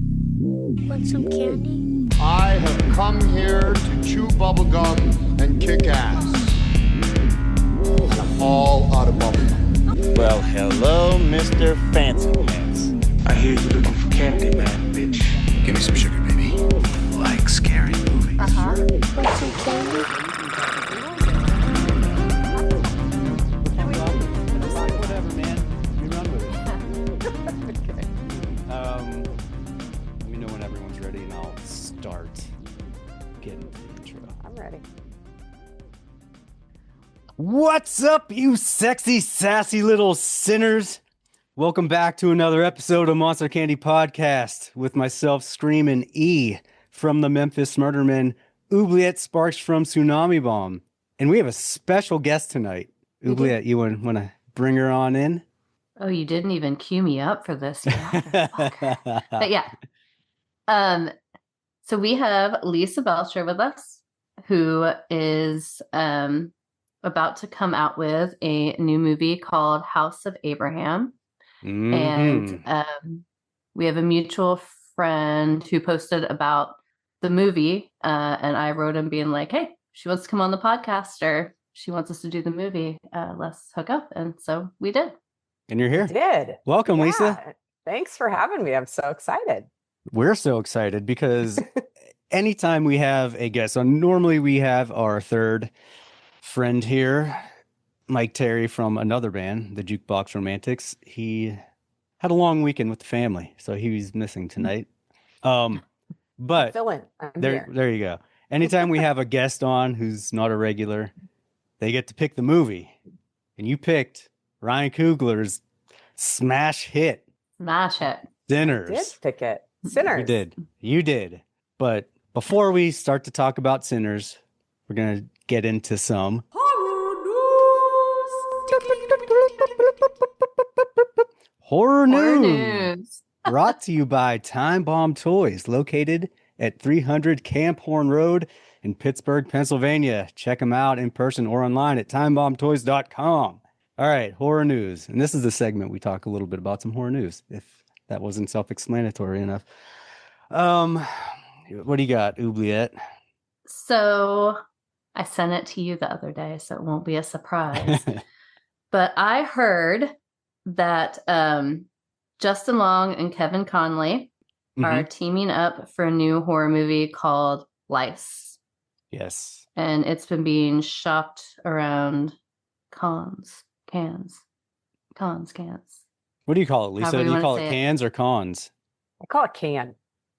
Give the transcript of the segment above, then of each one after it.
Want some candy? I have come here to chew bubblegum and kick ass. And I'm all out of bubblegum. Well, hello, Mr. Fancy Pants. I hear you looking for candy, man, bitch. Give me some sugar, baby. Like scary movies. Uh-huh. Want some candy? Whatever, man. You run with it. Okay. Let me know when everyone's ready, and I'll start getting to the intro. I'm ready. What's up, you sexy, sassy little sinners? Welcome back to another episode of Monster Candy Podcast with myself, Screamin' E from the Memphis Murdermen, Buuuut Sparks from Tsunami Bomb. And we have a special guest tonight. Buuuut, you want to bring her on in? Oh, you didn't even cue me up for this. But yeah. So we have Lisa Belcher with us, who is about to come out with a new movie called House of Abraham. Mm-hmm. And we have a mutual friend who posted about the movie, and I wrote him being like, hey, she wants to come on the podcast, or she wants us to do the movie. Let's hook up. And so we did. And you're here. Did. Welcome, Yeah. Lisa. Thanks for having me. I'm so excited. We're so excited because anytime we have a guest, so normally we have our third friend here, Mike Terry from another band, the Jukebox Romantics. He had a long weekend with the family, so he was missing tonight. But Fill in. I'm there here. you go. Anytime we have a guest on who's not a regular, they get to pick the movie. And you picked Ryan Coogler's smash hit, Smash it. Sinners. Did pick it. Sinners. You did. But before we start to talk about Sinners, we're going to get into some horror news. Brought to you by Time Bomb Toys, located at 300 Camp Horn Road in Pittsburgh, Pennsylvania. Check them out in person or online at timebombtoys.com. All right, horror news. And this is the segment we talk a little bit about some horror news, if that wasn't self-explanatory enough. What do you got, Buuuut? So I sent it to you the other day, so it won't be a surprise. But I heard that Justin Long and Kevin Conley are teaming up for a new horror movie called Lice. Yes. And it's been being shopped around cans. What do you call it, Lisa? However Do you you call wanna it say it. cans or cons? I call it can.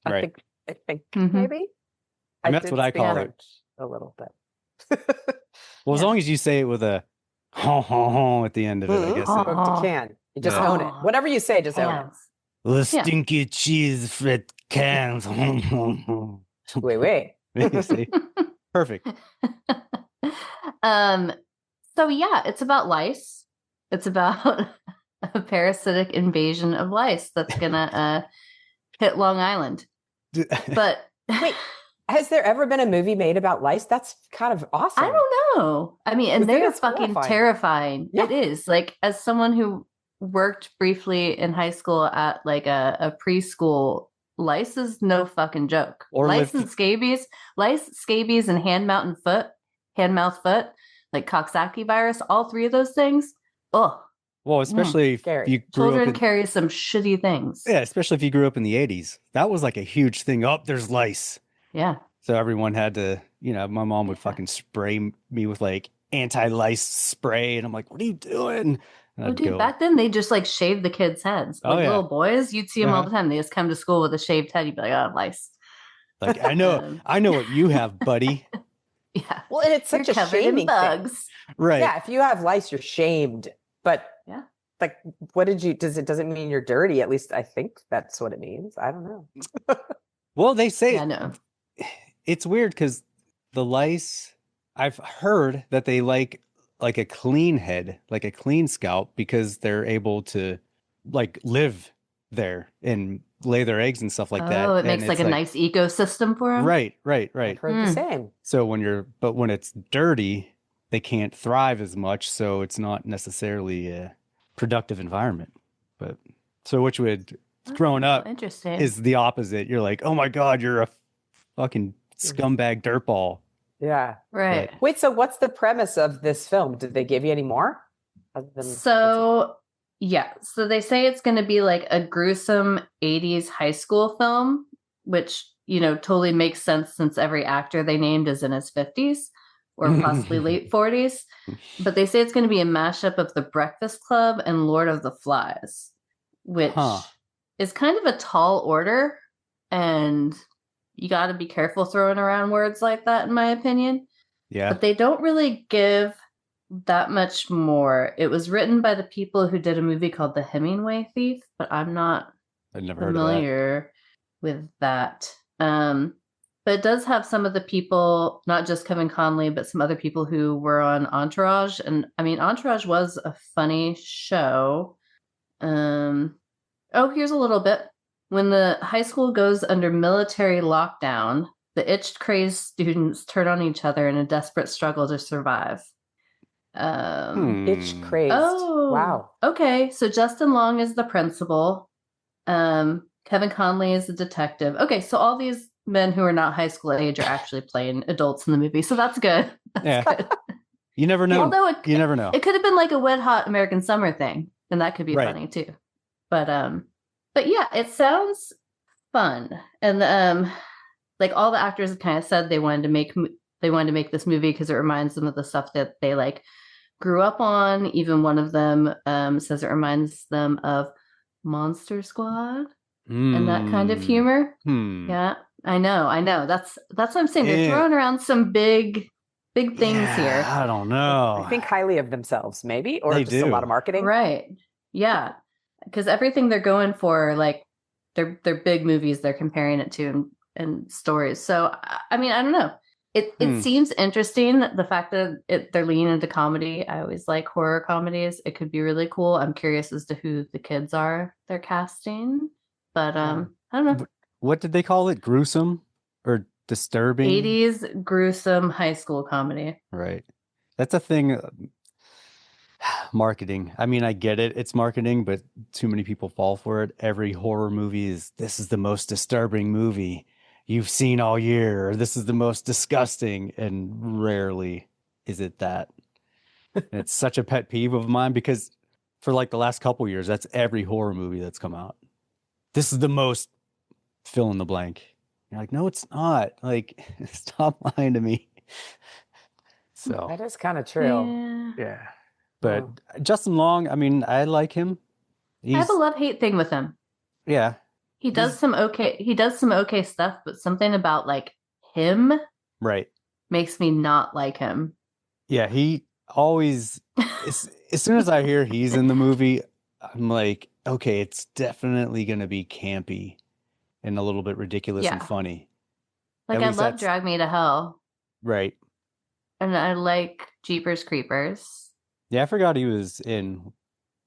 Right. I think Mhm. maybe. And that's did what I speak call it. French a little bit. Well, as Yeah. long as you say it with a ho at the end of it, I guess. Ho, it- ho. Spoke to can. You just Yeah. own it. Whatever you say, just own it. Cans. The Yeah. stinky cheese frit cans. Wait. You see? Perfect. So yeah, it's about lice. It's about a parasitic invasion of lice that's gonna hit Long Island. But Wait, has there ever been a movie made about lice? That's kind of awesome. I don't know. I mean, and I think they are it's fucking horrifying. terrifying. Yeah. It is. Like, as someone who worked briefly in high school at like a preschool, lice is no fucking joke. Or lice lived- and scabies, and hand, mouth, foot, like Coxsackie virus. All three of those things. Oh, Well, especially if Scary. you grew children up in, carry some shitty things. yeah, especially if you grew up in the 80s. That was like a huge thing. Oh, there's lice. Yeah. So everyone had to, my mom would fucking spray me with like anti-lice spray. And I'm like, what are you doing? And Oh, I'd dude, go, back then they just like shaved the kids' heads. Oh, Like yeah. little boys, you'd see them all Uh-huh. the time. They just come to school with a shaved head. You'd be like, oh, lice. like, I know what you have, buddy. Yeah. Well, and it's such You're a covered in shaming thing. bugs. Right. Yeah, if you have lice, you're shamed. But Yeah. like, what did you? Doesn't mean you're dirty. At least I think that's what it means. I don't know. Well, they say Yeah, no. it's weird because the lice, I've heard that they like a clean head, like a clean scalp, because they're able to like live there and lay their eggs and stuff like that. Oh, it And makes like it's a nice ecosystem for them. Right. I've heard the same. So when it's dirty, they can't thrive as much, so it's not necessarily a productive environment. But so which would growing up interesting is the opposite. You're like, oh my God, you're a fucking scumbag dirtball. Yeah. right. But- Wait, so what's the premise of this film? Did they give you any more? So they say it's going to be like a gruesome 80s high school film, which, totally makes sense since every actor they named is in his 50s or possibly late 40s. But they say it's going to be a mashup of The Breakfast Club and Lord of the Flies, which is kind of a tall order. And you got to be careful throwing around words like that, in my opinion. Yeah. But they don't really give that much more. It was written by the people who did a movie called The Hemingway Thief, but I'm not familiar with that. But it does have some of the people, not just Kevin Conley, but some other people who were on Entourage. And I mean, Entourage was a funny show. Here's a little bit. When the high school goes under military lockdown, the itched, crazed students turn on each other in a desperate struggle to survive. Itch crazed. Oh, wow. Okay, so Justin Long is the principal. Kevin Conley is the detective. Okay, so all these men who are not high school age are actually playing adults in the movie, so that's good. That's good. You never know. Although you never know. It could have been like a Wet Hot American Summer thing, and that could be funny too. But yeah, it sounds fun, and like all the actors kind of said they wanted to make this movie because it reminds them of the stuff that they like grew up on. Even one of them says it reminds them of Monster Squad and that kind of humor. Yeah, I know. That's what I'm saying. They're throwing around some big things here. I don't know. I think highly of themselves, maybe, or They just a lot of marketing. Right. Yeah. Because everything they're going for, like, they're big movies they're comparing it to and stories. So, I mean, I don't know. It seems interesting, the fact that they're leaning into comedy. I always like horror comedies. It could be really cool. I'm curious as to who the kids are they're casting. But I don't know. What did they call it? Gruesome or disturbing? 80s gruesome high school comedy. Right. That's a thing. Marketing. I mean, I get it. It's marketing, but too many people fall for it. Every horror movie this is the most disturbing movie you've seen all year, or this is the most disgusting, and rarely is it that. And it's such a pet peeve of mine because for like the last couple years, that's every horror movie that's come out. This is the most fill in the blank. You're like, no, it's not. Like, stop lying to me. So that is kind of true. Yeah. But Justin Long, I mean, I like him. I have a love-hate thing with him. Yeah. He does some okay stuff, but something about like him makes me not like him. Yeah, he always as soon as I hear he's in the movie, I'm like, okay, it's definitely gonna be campy and a little bit ridiculous and funny. Like, I love Drag Me to Hell. Right. And I like Jeepers Creepers. Yeah, I forgot he was in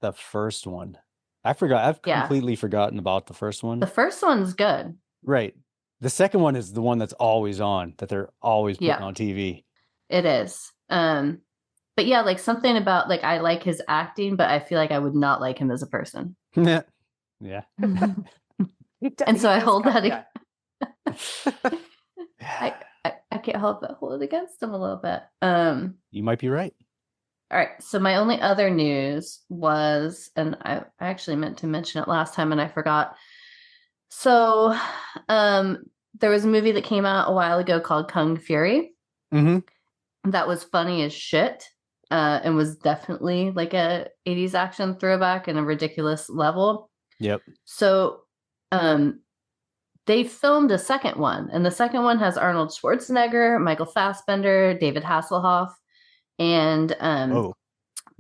the first one. I've completely forgotten about the first one. The first one's good. Right. The second one is the one that's always on, that they're always putting on TV. It is. But yeah, like something about, like, I like his acting, but I feel like I would not like him as a person. Yeah. And so I hold that. I can't help but hold it against him a little bit. You might be right. All right. So my only other news was, and I actually meant to mention it last time and I forgot. So there was a movie that came out a while ago called Kung Fury. Mm-hmm. That was funny as shit. And was definitely like a 80s action throwback and a ridiculous level. Yep. So they filmed a second one, and the second one has Arnold Schwarzenegger, Michael Fassbender, David Hasselhoff, and I know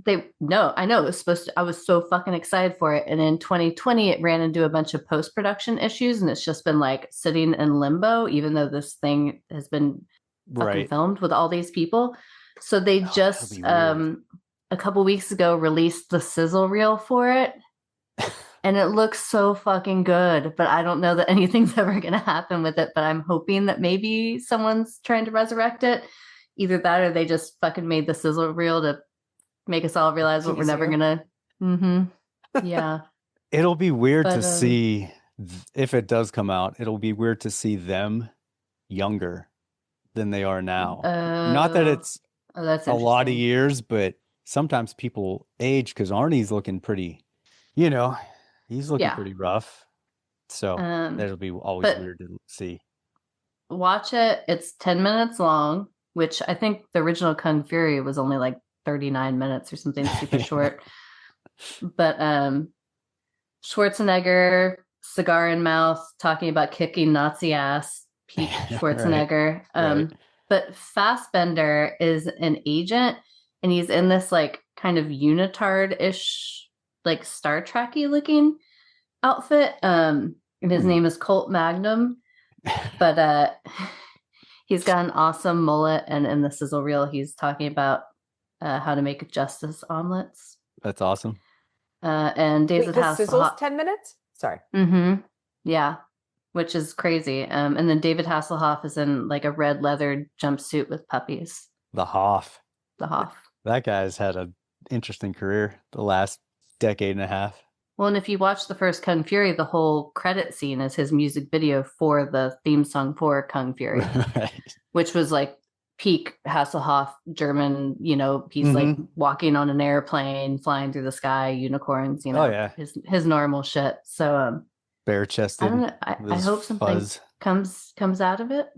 it was supposed to. I was so fucking excited for it, and in 2020 it ran into a bunch of post-production issues, and it's just been like sitting in limbo, even though this thing has been fucking filmed with all these people. So they just a couple weeks ago released the sizzle reel for it. And it looks so fucking good, but I don't know that anything's ever going to happen with it. But I'm hoping that maybe someone's trying to resurrect it. either that or they just fucking made the sizzle reel to make us all realize what we're never gonna. Yeah. It'll be weird to see if it does come out. It'll be weird to see them younger than they are now. Not that it's that's a lot of years, but sometimes people age because Arnie's looking pretty, he's looking pretty rough. So that'll be always weird to see. Watch it. It's 10 minutes long, which I think the original Kung Fury was only like 39 minutes or something super short. But Schwarzenegger, cigar in mouth, talking about kicking Nazi ass, Pete Schwarzenegger. Right. But Fassbender is an agent, and he's in this like kind of unitard-ish, like Star Trek-y looking outfit. And his name is Colt Magnum. But he's got an awesome mullet, and in the sizzle reel, he's talking about how to make justice omelets. That's awesome. And David Hasselhoff. The sizzle's 10 minutes? Sorry. Yeah, which is crazy. And then David Hasselhoff is in like a red leather jumpsuit with puppies. The Hoff. That guy's had an interesting career the last decade and a half. Well, and if you watch the first Kung Fury, the whole credit scene is his music video for the theme song for Kung Fury, right. Which was like peak Hasselhoff German, he's like walking on an airplane, flying through the sky, unicorns, his normal shit. So bare chested. I don't know. I hope something comes out of it.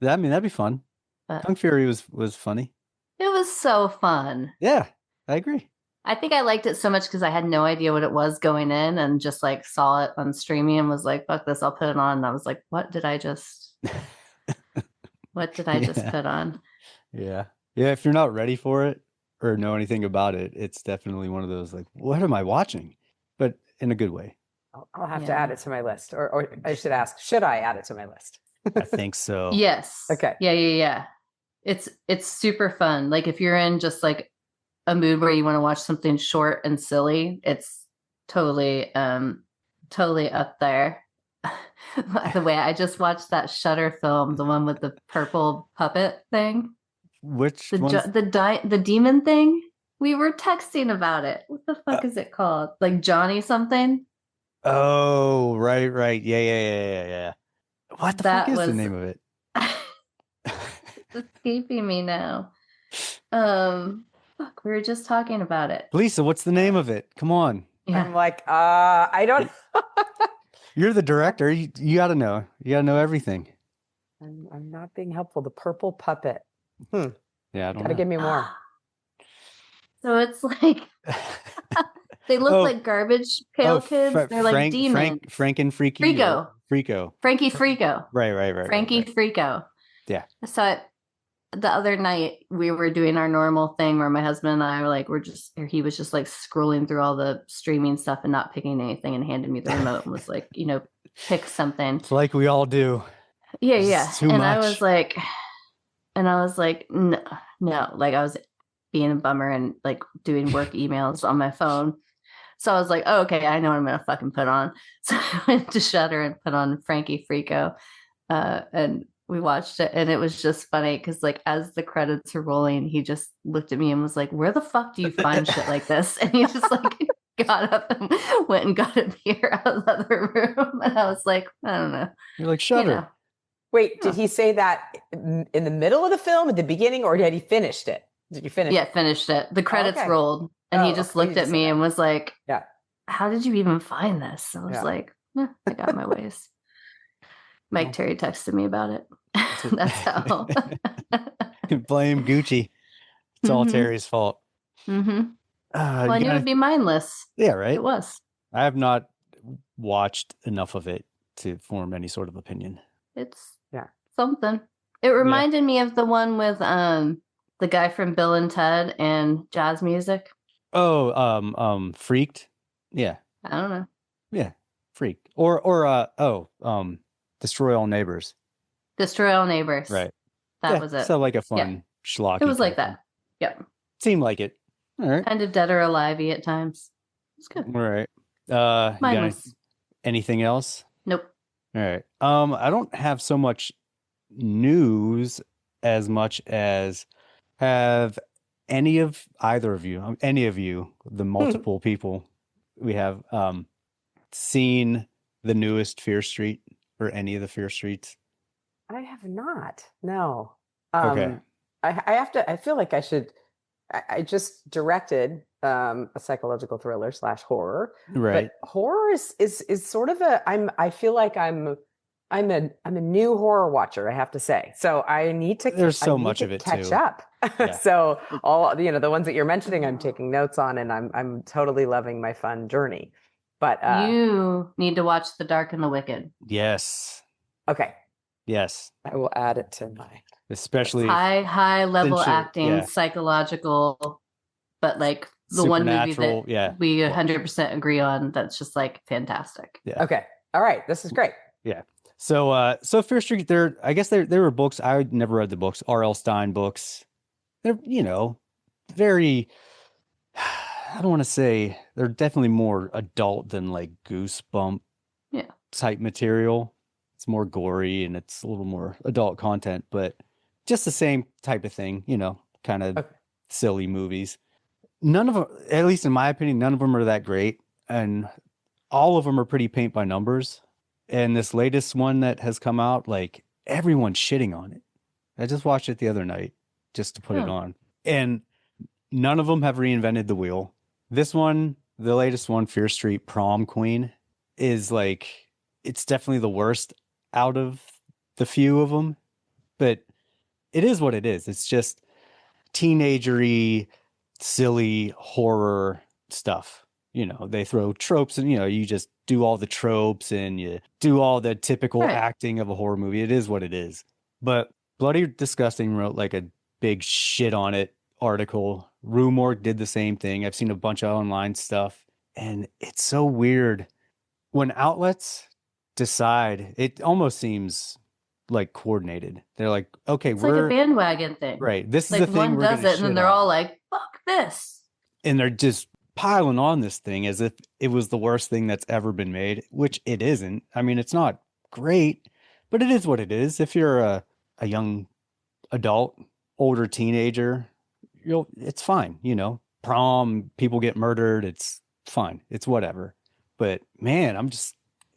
I mean, that'd be fun. But Kung Fury was funny. It was so fun. Yeah, I agree. I think I liked it so much because I had no idea what it was going in, and just like saw it on streaming and was like, fuck this, I'll put it on. And I was like, what did I just put on? Yeah. If you're not ready for it or know anything about it, it's definitely one of those like, what am I watching? But in a good way. I'll have to add it to my list, or I should ask, should I add it to my list? I think so. Yes. Okay. Yeah. It's super fun. Like if you're in just like a mood where you want to watch something short and silly, it's totally up there. By the way, I just watched that Shudder film, the one with the purple puppet thing. Which the demon thing? We were texting about it. What the fuck is it called? Like Johnny something? Oh, right. Yeah. What the fuck is the name of it? It's escaping me now. Fuck, we were just talking about it. Lisa, what's the name of it? Come on. Yeah. I'm like, I don't. You're the director. You got to know. You got to know everything. I'm not being helpful. The purple puppet. Yeah, I don't know. Gotta give me more. So it's like they look like garbage pail kids. They're like demons. Frank and Freaky. Frico. Frankie Frico. Right. Frankie Frico. Yeah. So the other night we were doing our normal thing where my husband and I were like, he was just like scrolling through all the streaming stuff and not picking anything and handed me the remote and was like, pick something. It's like we all do. Yeah. Too much. I was like, no, like I was being a bummer and like doing work emails on my phone. So I was like, oh, okay, I know what I'm going to fucking put on. So I went to Shudder and put on Frankie Frico. And we watched it, and it was just funny because like as the credits are rolling, he just looked at me and was like, where the fuck do you find shit like this? And he just like got up and went and got a beer out of the other room. And I was like, I don't know. You're like, Shudder. Wait, did he say that in the middle of the film, at the beginning, or had he finished it? Did you finish? Yeah, finished it. The credits rolled, and he just looked at me and was like, yeah, how did you even find this? I was like, I got my ways. Mike Terry texted me about it. That's how. Blame Gucci. It's all Terry's fault. Well, I knew it would be mindless. Yeah, right. It was. I have not watched enough of it to form any sort of opinion. It's something. It reminded me of the one with the guy from Bill and Ted and jazz music. Oh, Freaked. Yeah. I don't know. Yeah, Freaked. Or Destroy All Neighbors. Destroy All Neighbors. Right. That was it. So like a fun schlocky. It was like that. Yep. Seemed like it. All right. Kind of Dead or Alive-y at times. It's good. All right. Mindless. Anything else? Nope. All right. I don't have so much news as much as have either of you, the multiple people we have, seen the newest Fear Street or any of the Fear Streets? I have not. No. Okay. I have to. I feel like I should. I just directed a psychological thriller / horror. Right. But horror is sort of a. I feel like I'm a new horror watcher. I have to say. So I need to. There's so I need much to of it catch too. up. Yeah. So all the ones that you're mentioning, I'm taking notes on, and I'm totally loving my fun journey. But you need to watch The Dark and the Wicked. Yes. Okay. Yes. I will add it to my. Especially high level acting, yeah. psychological, but like the one movie that we 100% agree on. That's just like fantastic. Yeah. Okay. All right. This is great. Yeah. So Fear Street, I guess there were books. I never read the books, R.L. Stein books. They're, very, I don't want to say, they're definitely more adult than like Goosebump type material. It's more gory and it's a little more adult content, but just the same type of thing, kind of silly movies. None of them, at least in my opinion, none of them are that great. And all of them are pretty paint by numbers. And this latest one that has come out, like everyone's shitting on it. I just watched it the other night just to put it on. And none of them have reinvented the wheel. This one, the latest one, Fear Street Prom Queen, is like, it's definitely the worst out of the few of them. But it is what it is. It's just teenagery, silly horror stuff. They throw tropes and, you just do all the tropes and you do all the typical acting of a horror movie. It is what it is. But Bloody Disgusting wrote like a big shit on it article. Rue Morgue did the same thing. I've seen a bunch of online stuff. And it's so weird. When outlets decide, it almost seems like coordinated. They're like, okay, it's like a bandwagon thing. Right. This like is the thing one does it and then they're all like, fuck this. And they're just piling on this thing as if it was the worst thing that's ever been made, which it isn't. I mean, it's not great, but it is what it is. If you're a young adult, older teenager, it's fine. Prom, people get murdered. It's fine. It's whatever. But man,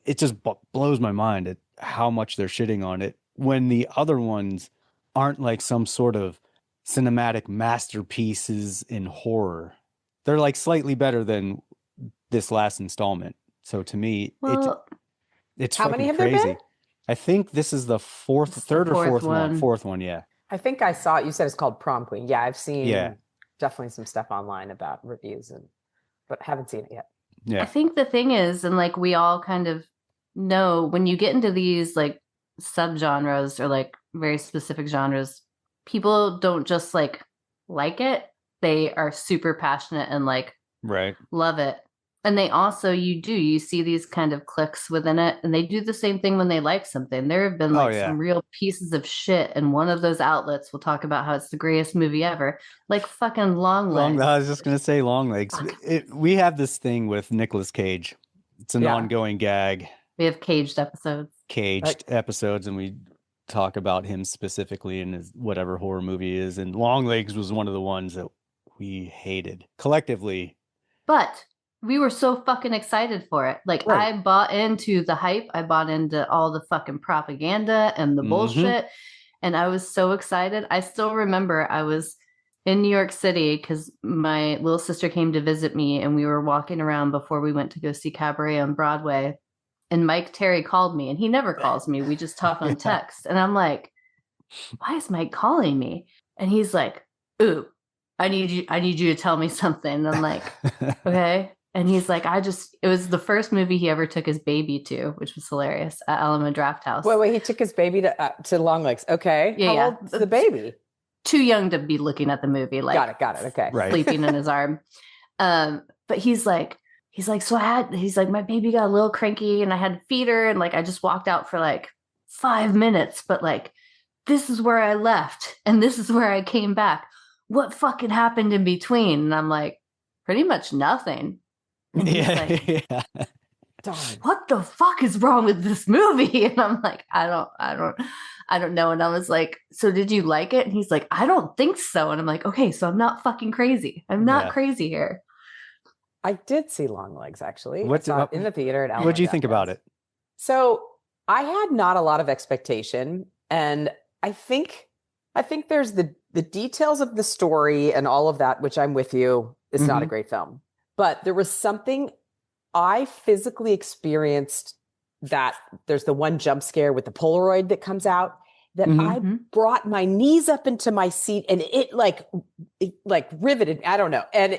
it just blows my mind at how much they're shitting on it when the other ones aren't like some sort of cinematic masterpieces in horror. They're like slightly better than this last installment. So to me, it's how many have crazy. there been? I think this is the third or fourth one. Fourth one, yeah. I think I saw it. You said it's called Prom Queen. Yeah, I've seen definitely some stuff online about reviews, but haven't seen it yet. Yeah. I think the thing is, and like we all kind of know, when you get into these like subgenres or like very specific genres, people don't just like it. They are super passionate and like love it. And they also, you see these kind of cliques within it, and they do the same thing when they like something. There have been like some real pieces of shit, and one of those outlets will talk about how it's the greatest movie ever, like fucking Longlegs. I was just gonna say Longlegs. We have this thing with Nicolas Cage. It's an ongoing gag. We have caged episodes, and we talk about him specifically in his whatever horror movie is. And Longlegs was one of the ones that we hated collectively, but we were so fucking excited for it. Like I bought into the hype. I bought into all the fucking propaganda and the bullshit. And I was so excited. I still remember I was in New York City because my little sister came to visit me, and we were walking around before we went to go see Cabaret on Broadway. And Mike Terry called me, and he never calls me. We just talk on text. And I'm like, why is Mike calling me? And he's like, ooh, I need you to tell me something. And I'm like, okay. And he's like, it was the first movie he ever took his baby to, which was hilarious, at Alamo Drafthouse. Wait, he took his baby to Longlegs. Okay. Yeah. How old's the baby? Too young to be looking at the movie. Like, got it. Okay. Right. Sleeping in his arm. But he's like, my baby got a little cranky and I had to feed her. And like, I just walked out for like 5 minutes, but like, this is where I left and this is where I came back. What fucking happened in between? And I'm like, pretty much nothing. And he's like, Darn. what the fuck is wrong with this movie? And I'm like, I I don't know. And I was like, so did you like it? And he's like, I don't think so. And I'm like, okay, so I'm not fucking crazy. I'm not crazy here. I did see Longlegs, actually. I What- saw it in the theater at Alamo What'd you think about Drafthouse. it? So I had not a lot of expectation, and I think there's the details of the story and all of that, which I'm with you. It's not a great film, but there was something I physically experienced, that there's the one jump scare with the Polaroid that comes out, that I brought my knees up into my seat, and it like riveted. I don't know. And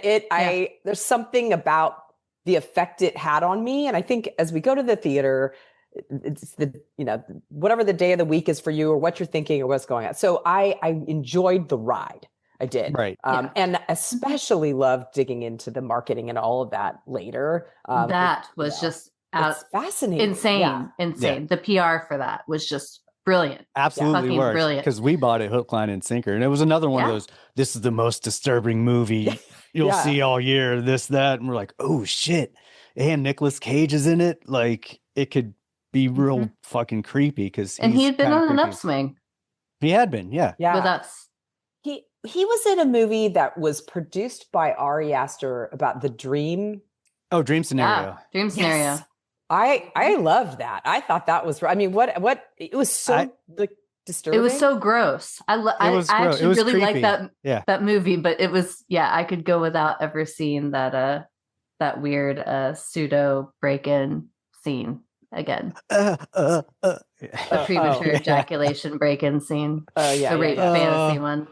there's something about the effect it had on me. And I think as we go to the theater, it's whatever the day of the week is for you, or what you're thinking, or what's going on. So I enjoyed the ride. I did. Right. And especially loved digging into the marketing and all of that later. That was just it's fascinating. Insane. The PR for that was just brilliant. Absolutely Fucking works. brilliant. Because we bought it hook, line, and sinker. And it was another one of those, this is the most disturbing movie you'll see all year, this, that. And we're like, oh shit. And Nicolas Cage is in it. Like, it could be real fucking creepy. And he had been on an upswing. He had been, yeah. With us. He was in a movie that was produced by Ari Aster about the dream. Oh, Dream Scenario. Yeah, Dream Scenario. Yes. I loved that. I thought that was, I mean, what it was so disturbing. It was so gross. I actually really creepy. liked that movie, but it was, I could go without ever seeing that weird pseudo break-in scene again. The premature ejaculation break-in scene. Oh yeah, the rape fantasy one.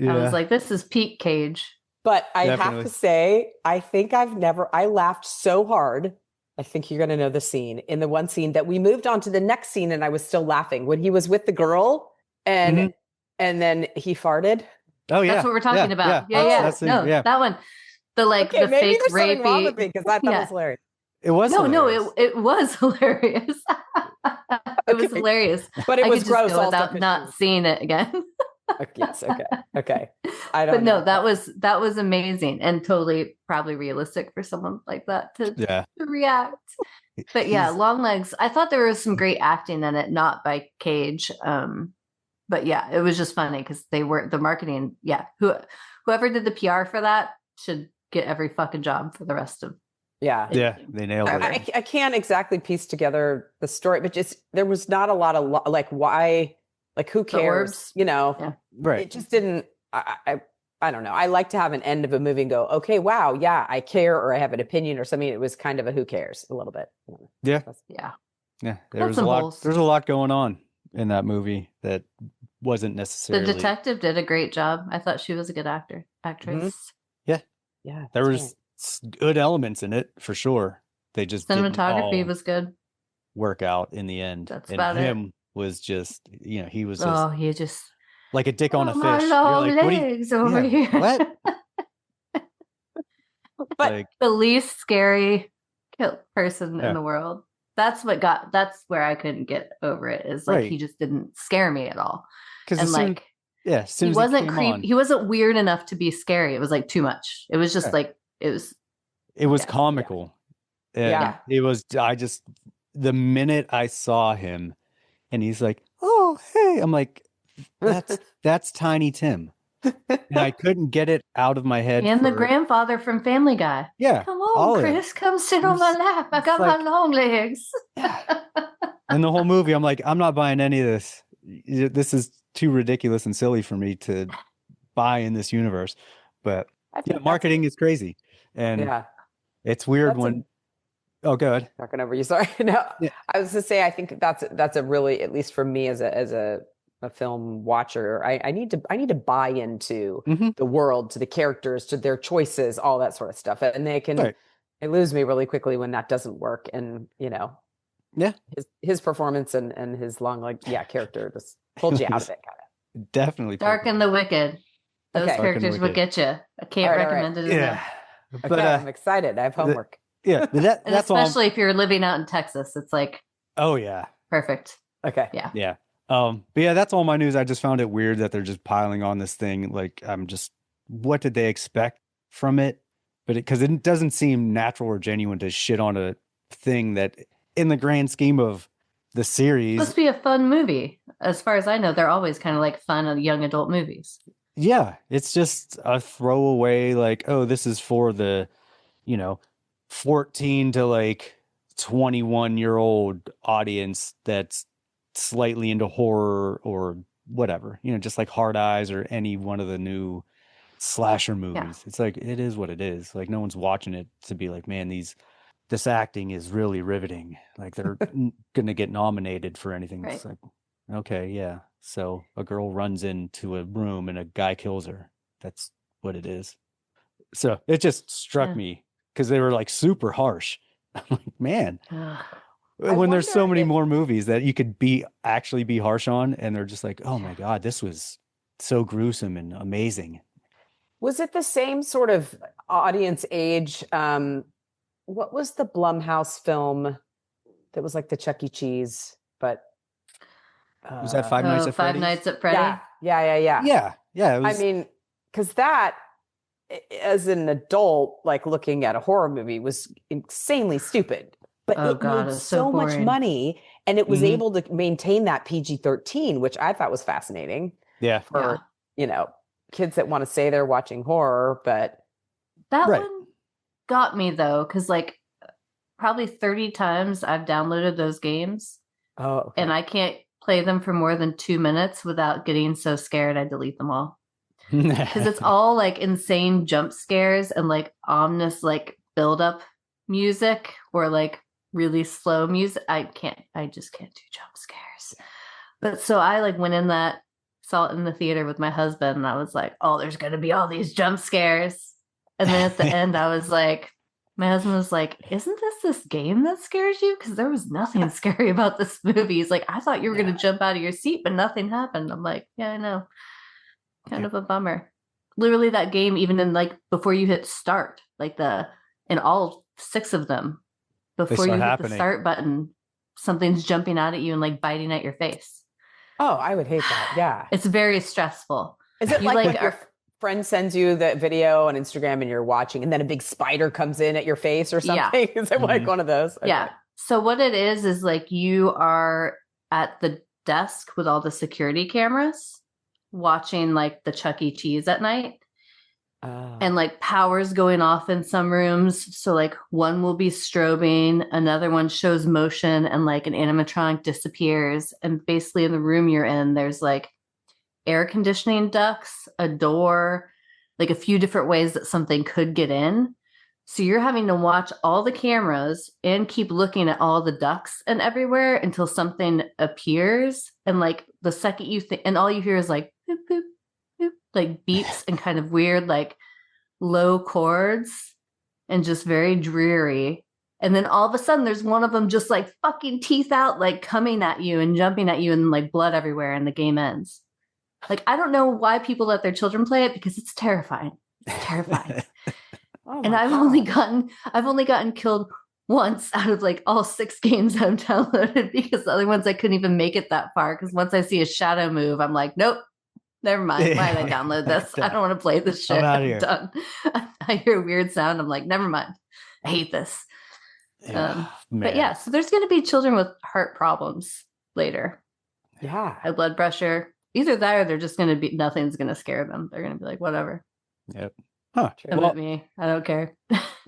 I was like, this is peak Cage. But I have to say, I think I laughed so hard. I think you're going to know the scene, in the one scene that we moved on to the next scene, and I was still laughing when he was with the girl and then he farted. Oh yeah. That's what we're talking about. Yeah. That one. The fake rapey. Because I thought it was hilarious. It was hilarious. It was hilarious. It was hilarious. But it was could gross just go without not seeing it again. Yes. Okay. I don't know. That was amazing, and totally probably realistic for someone like that to react. But Longlegs, I thought there was some great acting in it, not by Cage. But it was just funny because they were the marketing. Yeah. Whoever did the PR for that should get every fucking job for the rest of. Yeah. They nailed it. I can't exactly piece together the story, but there was not a lot of why. Like, who cares? Right. It just didn't. I don't know. I like to have an end of a movie and go, okay, wow, yeah, I care, or I have an opinion or something. It was kind of a who cares a little bit. Yeah. Yeah. There was a lot. There's a lot going on in that movie that wasn't necessarily. The detective did a great job. I thought she was a good actress. Yeah. There was good elements in it for sure. They just cinematography was good. Work out in the end. That's about it. Was just, he was he just like a dick on a fish. My long legs over here. What? But the least scary person in the world. That's where I couldn't get over it. Is like he just didn't scare me at all. And he wasn't creepy. He wasn't weird enough to be scary. It was like too much. It was just it was comical. Yeah. It was. The minute I saw him. And he's like, oh, hey. I'm like, that's Tiny Tim. And I couldn't get it out of my head. And the grandfather from Family Guy. Yeah. Come on, Chris. Come sit on my lap. I got my long legs. And the whole movie, I'm like, I'm not buying any of this. This is too ridiculous and silly for me to buy in this universe. But marketing is crazy. And it's weird Oh, good. Talking over you. Sorry. No, I was to say, I think that's a really, at least for me as a film watcher, I need to buy into the world, to the characters, to their choices, all that sort of stuff. And they lose me really quickly when that doesn't work. And, his performance and his character just pulled you out of it. Kind of. Definitely. Dark and the Wicked. Those characters would get you. I can't recommend it enough. But I'm excited. I have homework. Yeah, that's especially if you're living out in Texas, it's like, oh yeah, perfect. Okay, yeah. But that's all my news. I just found it weird that they're just piling on this thing. Like, what did they expect from it? But because it doesn't seem natural or genuine to shit on a thing that, in the grand scheme of the series, it's supposed to be a fun movie. as far as I know, they're always kind of like fun young adult movies. Yeah, it's just a throwaway, like, oh, this is for the, 14 to like 21-year-old audience that's slightly into horror or whatever, just like Hard Eyes or any one of the new slasher movies. It's like, it is what it is. Like, no one's watching it to be like, man, this acting is really riveting. Like, they're going to get nominated for anything. Right. It's like, okay, yeah. So a girl runs into a room and a guy kills her. That's what it is. So it just struck me because they were like super harsh. I'm like, man, when there's so many more movies that you could actually be harsh on, and they're just like, oh my God, this was so gruesome and amazing. Was it the same sort of audience age? What was the Blumhouse film that was like the Chuck E. Cheese, but was that Five Nights at Freddy's? Five Nights at Freddy? Yeah. It was... I mean, because that, as an adult, like looking at a horror movie, was insanely stupid. But it made so much money, and it was able to maintain that PG-13, which I thought was fascinating. Yeah. For kids that want to say they're watching horror, but that one got me though, because like probably 30 times I've downloaded those games. Oh, okay. And I can't play them for more than 2 minutes without getting so scared I delete them all. Because it's all like insane jump scares and like ominous like build up music or like really slow music. I just can't do jump scares. But so I like went in saw it in the theater with my husband, and I was like, oh, there's gonna be all these jump scares. And then at the end I was like, my husband was like, isn't this game that scares you? Because there was nothing scary about this movie. He's like, I thought you were going to jump out of your seat, but nothing happened. I'm like, yeah, I know. Kind of a bummer. Literally that game, even in like, before you hit start, like in all 6 of them, before you hit the start button, something's jumping out at you and like biting at your face. Oh, I would hate that. Yeah. It's very stressful. Is it like your friend sends you the video on Instagram and you're watching, and then a big spider comes in at your face or something? Yeah. Is it like one of those? Okay. Yeah. So what it is like you are at the desk with all the security cameras watching like the Chuck E. Cheese at night. And like power's going off in some rooms. So like one will be strobing, another one shows motion, and like an animatronic disappears. And basically in the room you're in, there's like air conditioning ducts, a door, like a few different ways that something could get in. So you're having to watch all the cameras and keep looking at all the ducts and everywhere until something appears. And like the second you think, and all you hear is like boop, boop, boop, like beeps and kind of weird, like low chords and just very dreary. And then all of a sudden there's one of them just like fucking teeth out, like coming at you and jumping at you, and like blood everywhere, and the game ends. Like, I don't know why people let their children play it, because it's terrifying. It's terrifying. And I've only gotten killed once out of like all 6 games I've downloaded, because the other ones I couldn't even make it that far. Because once I see a shadow move, I'm like, nope, never mind. Why did I download this? I don't want to play this shit. I'm done. I hear a weird sound. I'm like, never mind. I hate this. But yeah, so there's going to be children with heart problems later. Yeah. High blood pressure. Either that, or they're just going to be, nothing's going to scare them. They're going to be like, whatever. Yep. Huh. Well, me. I don't care.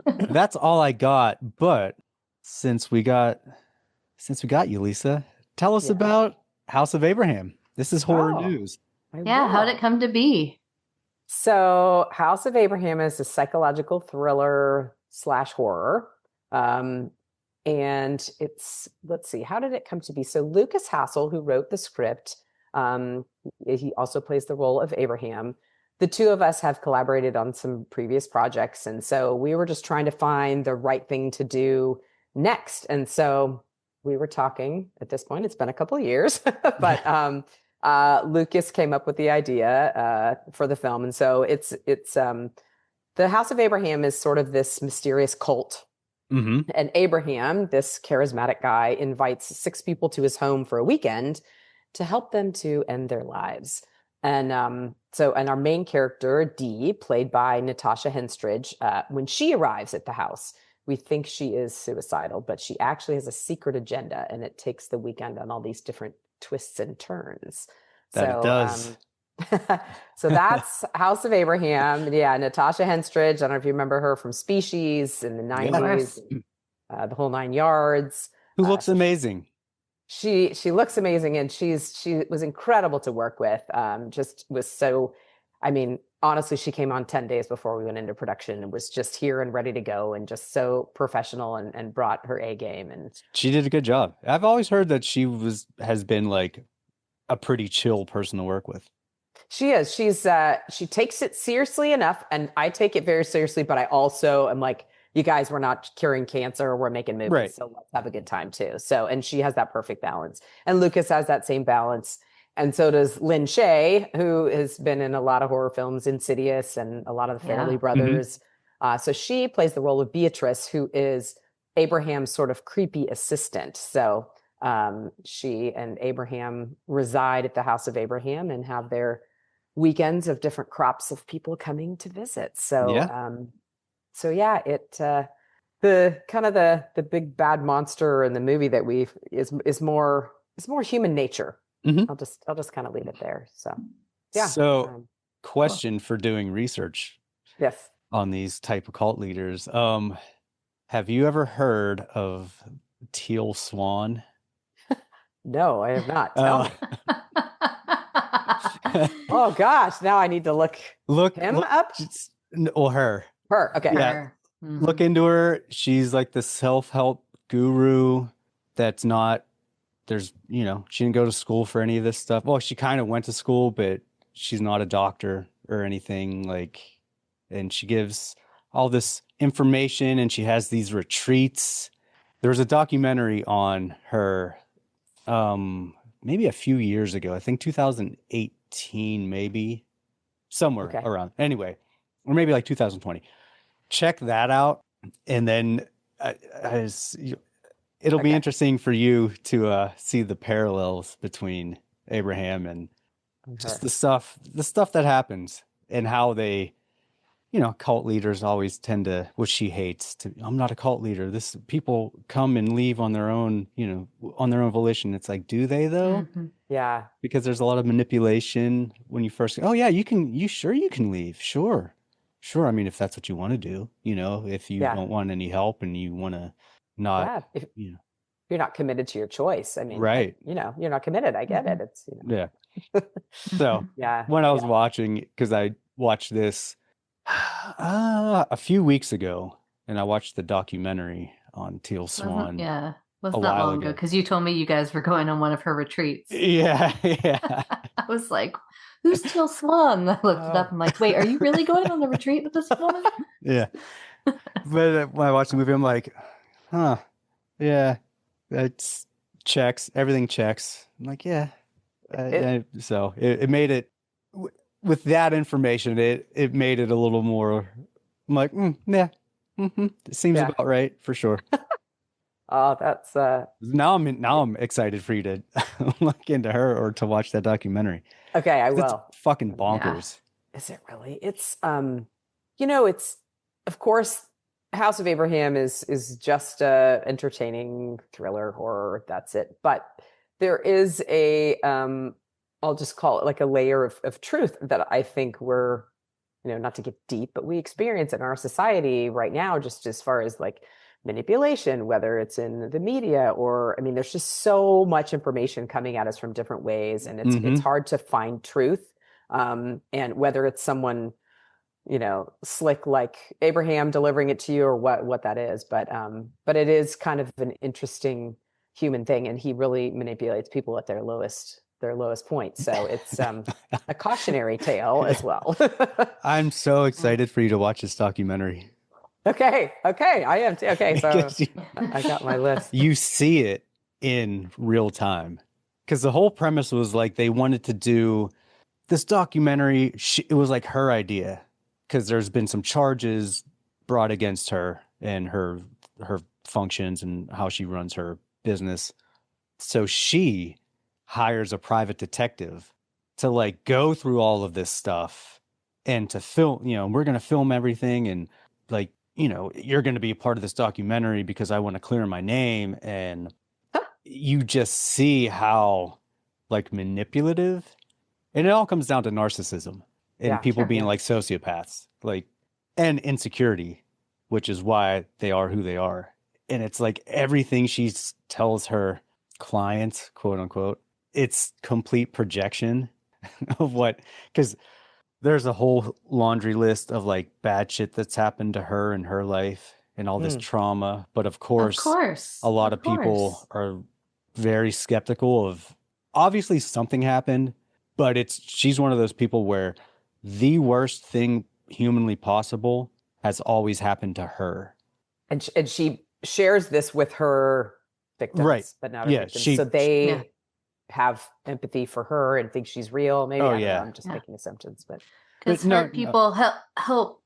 That's all I got. But since we got you, Lisa, tell us about House of Abraham. This is horror news. How'd it come to be? So House of Abraham is a psychological thriller / horror. And it's, let's see, how did it come to be? So Lucas Hassel, who wrote the script, he also plays the role of Abraham. The two of us have collaborated on some previous projects. And so we were just trying to find the right thing to do next. And so we were talking at this point, it's been a couple of years, but Lucas came up with the idea for the film. And so it's the House of Abraham is sort of this mysterious cult. Mm-hmm. And Abraham, this charismatic guy, invites 6 people to his home for a weekend to help them to end their lives. And and our main character, Dee, played by Natasha Henstridge, when she arrives at the house, we think she is suicidal, but she actually has a secret agenda, and it takes the weekend on all these different twists and turns. That it does. So that's House of Abraham. Yeah, Natasha Henstridge. I don't know if you remember her from Species in the 90s, the whole 9 yards. Who looks amazing. She looks amazing, and she was incredible to work with. Just was so, I mean, honestly, she came on 10 days before we went into production and was just here and ready to go and just so professional and brought her A game. And she did a good job. I've always heard that she has been like a pretty chill person to work with. She is. She takes it seriously enough, and I take it very seriously, but I also am like, you guys, we're not curing cancer, we're making movies, right. So let's have a good time too. So, and she has that perfect balance. And Lucas has that same balance. And so does Lynn Shay, who has been in a lot of horror films, Insidious and a lot of the Farrelly brothers. So she plays the role of Beatrice, who is Abraham's sort of creepy assistant. So she and Abraham reside at the House of Abraham and have their weekends of different crops of people coming to visit. So, the kind of the big bad monster in the movie that is more human nature. I'll just kind of leave it there. So, yeah. So, question for doing research. Yes. On these type of cult leaders. Have you ever heard of Teal Swan? No, I have not. Tell me. Oh gosh, now I need to look him up. Or her. Her. Okay. Yeah. Her. Mm-hmm. Look into her. She's like the self-help guru that's not, she didn't go to school for any of this stuff. Well, she kind of went to school, but she's not a doctor or anything, and she gives all this information, and she has these retreats. There was a documentary on her maybe a few years ago, I think 2018, maybe somewhere around, anyway, or maybe like 2020. Check that out, and then it'll be interesting for you to see the parallels between Abraham and just the stuff that happens, and how they, cult leaders always tend to, which she hates, I'm not a cult leader. People come and leave on their own, on their own volition. It's like, do they though? Mm-hmm. Yeah. Because there's a lot of manipulation when you first, oh yeah, you can leave. Sure. I mean, if that's what you want to do, if you don't want any help and you want to not, if you're not committed to your choice. I mean, right. You're not committed. I get it. It's, yeah. So when I was watching, because I watched this a few weeks ago, and I watched the documentary on Teal Swan. Wasn't that long ago? Because you told me you guys were going on one of her retreats. Yeah. I was like, who's Teal Swan? I looked it up. I'm like, wait, are you really going on the retreat with this woman? Yeah. But when I watched the movie, I'm like, yeah, that's checks. Everything checks. I'm like, yeah. So it made it, with that information, it made it a little more, I'm like, yeah. Mm-hmm. It seems about right, for sure. Oh, that's now I'm excited for you to look into her or to watch that documentary. Okay, I will. It's fucking bonkers. Yeah. Is it really? It's it's, of course, House of Abraham is just a entertaining thriller horror. That's it. But there is a I'll just call it like a layer of truth that I think we're, not to get deep, but we experience in our society right now, just as far as like manipulation, whether it's in the media or, I mean, there's just so much information coming at us from different ways, and it's hard to find truth. And whether it's someone, slick like Abraham delivering it to you, or what that is, but it is kind of an interesting human thing, and he really manipulates people at their lowest point. So it's a cautionary tale as well. I'm so excited for you to watch this documentary. Okay, I am too. Okay, so I got my list. You see it in real time, because the whole premise was like they wanted to do this documentary. It was like her idea, because there's been some charges brought against her and her functions and how she runs her business. So she hires a private detective to like go through all of this stuff and to film, we're going to film everything, and like, you're going to be a part of this documentary because I want to clear my name. And you just see how like manipulative. And it all comes down to narcissism and people being like sociopaths, like, and insecurity, which is why they are who they are. And it's like everything she tells her clients, quote unquote, it's complete projection of what, because there's a whole laundry list of like bad shit that's happened to her in her life and all this trauma. But of course, a lot of people are very skeptical of, obviously something happened, but she's one of those people where the worst thing humanly possible has always happened to her. And she shares this with her victims, right? But not her victims. So they have empathy for her and think she's real. Maybe I don't know, I'm just making assumptions, but because hurt people help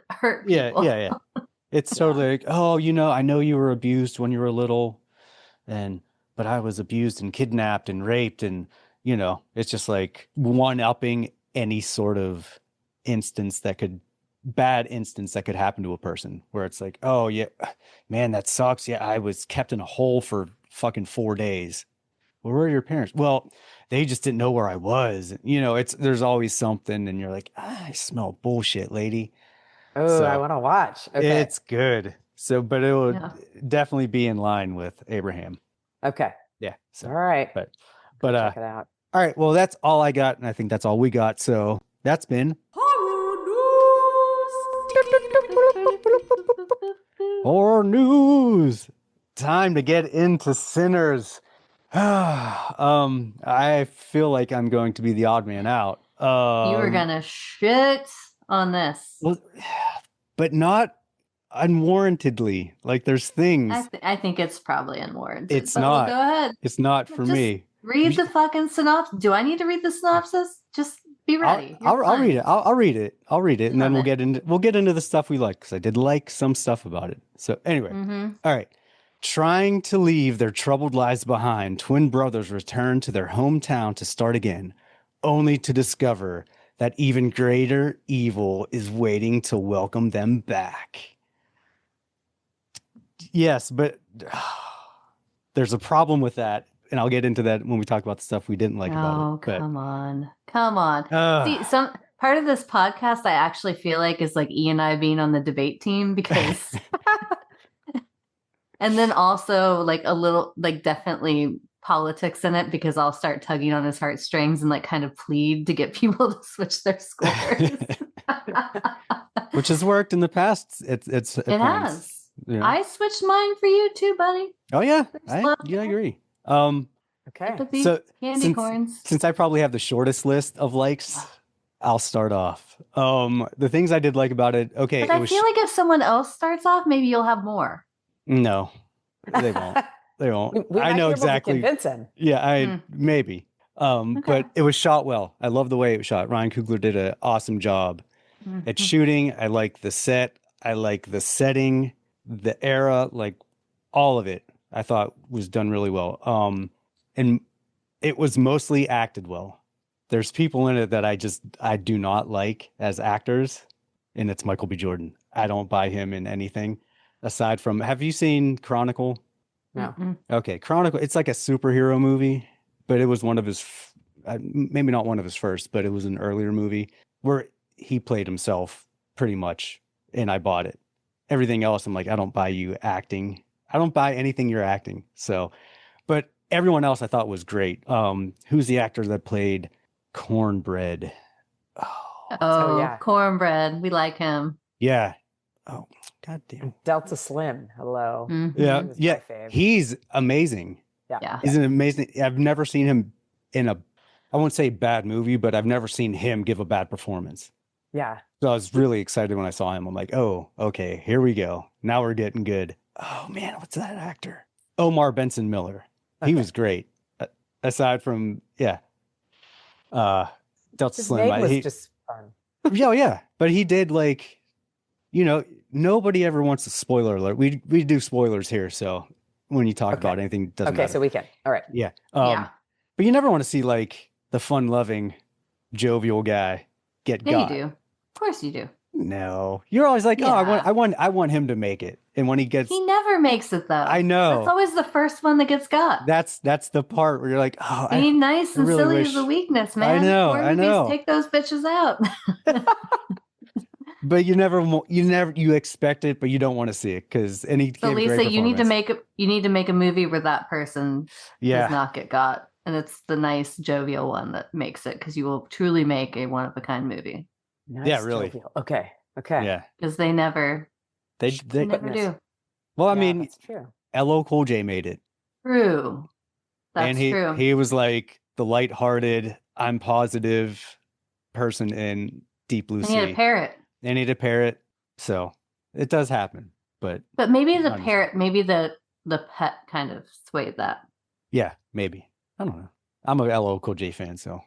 hurt people. Yeah. It's totally like, oh, I know you were abused when you were little, but I was abused and kidnapped and raped, and it's just like one-upping any sort of bad instance that could happen to a person, where it's like, oh yeah, man, that sucks. Yeah, I was kept in a hole for fucking 4 days. Well, where are your parents? Well, they just didn't know where I was. There's always something, and you're like, I smell bullshit, lady. Oh, so I want to watch. Okay. It's good. So, but it would definitely be in line with Abraham. Okay. Yeah. So, all right. But check it out. All right. Well, that's all I got, and I think that's all we got. So that's been Horror News. Time to get into Sinners. I feel like I'm going to be the odd man out. You were gonna shit on this, well, but not unwarrantedly. Like there's things. I think it's probably unwarranted. It's not. Go ahead. It's not for me. Read the fucking synopsis. Do I need to read the synopsis? Just be ready. I'll read it. I'll read it, and then we'll get into the stuff we like, because I did like some stuff about it. So anyway, All right. Trying to leave their troubled lives behind, twin brothers return to their hometown to start again, only to discover that even greater evil is waiting to welcome them back. Yes, but there's a problem with that, and I'll get into that when we talk about the stuff we didn't like about it. Oh, come on. See, some part of this podcast I actually feel like is like E and I being on the debate team, because and then also like a little, like definitely politics in it, because I'll start tugging on his heartstrings and like kind of plead to get people to switch their scores. Which has worked in the past. It has. Yeah. I switched mine for you too, buddy. Oh yeah, I agree. Okay. So candy corns. Since I probably have the shortest list of likes, I'll start off. The things I did like about it. Okay, but I feel like if someone else starts off, maybe you'll have more. No, they won't. They won't. We I know exactly. Convince him. Yeah, maybe. Okay. But it was shot well. I love the way it was shot. Ryan Coogler did an awesome job at shooting. I like the set. I like the setting, the era, like all of it. I thought was done really well. And it was mostly acted well. There's people in it that I do not like as actors, and it's Michael B. Jordan. I don't buy him in anything aside from, have you seen Chronicle? No. Okay. Chronicle, it's like a superhero movie, but it was one of his, maybe not one of his first, but it was an earlier movie where he played himself pretty much, and I bought it. Everything else, I'm like, I don't buy you acting. I don't buy anything you're acting. So, but everyone else I thought was great. Who's the actor that played Cornbread? Oh yeah. Cornbread. We like him. Yeah. Oh, God damn. Delta Slim. Hello. Mm-hmm. Yeah. He's amazing. Yeah. He's an amazing. I've never seen him in I won't say bad movie, but I've never seen him give a bad performance. Yeah. So I was really excited when I saw him. I'm like, oh, okay, here we go. Now we're getting good. Oh man, what's that actor? Omar Benson Miller. Okay. He was great. Aside from, Delta His Slim. name was just fun. Yeah. But he did like, nobody ever wants a spoiler alert. We do spoilers here, so when you talk about anything, it doesn't matter. Okay, so we can. All right. Yeah. But you never want to see like the fun-loving, jovial guy get got. You do. Of course you do. No, you're always like, Yeah. I want him to make it. And when he gets, He never makes it though. I know. That's always the first one that gets got. That's the part where you're like, oh, Being nice and really silly wish- is a weakness, man. know, Horror I movies know. take those bitches out. But you expect it, but you don't want to see it because any. So Lisa, you need to make a movie where that person does not get got, and it's the nice jovial one that makes it, because you will truly make a one of a kind movie. Nice, Yeah, really. jovial. Okay. Yeah, because they never they never do. Well, I Yeah, mean, that's true. LL Cool J made it. True. That's true. He was like the lighthearted, I'm positive person in Deep Blue And Sea. he had a parrot. And he had a parrot. So it does happen. But maybe the parrot, maybe the pet kind of swayed that. Yeah, maybe. I don't know. I'm a LL Cool J fan, so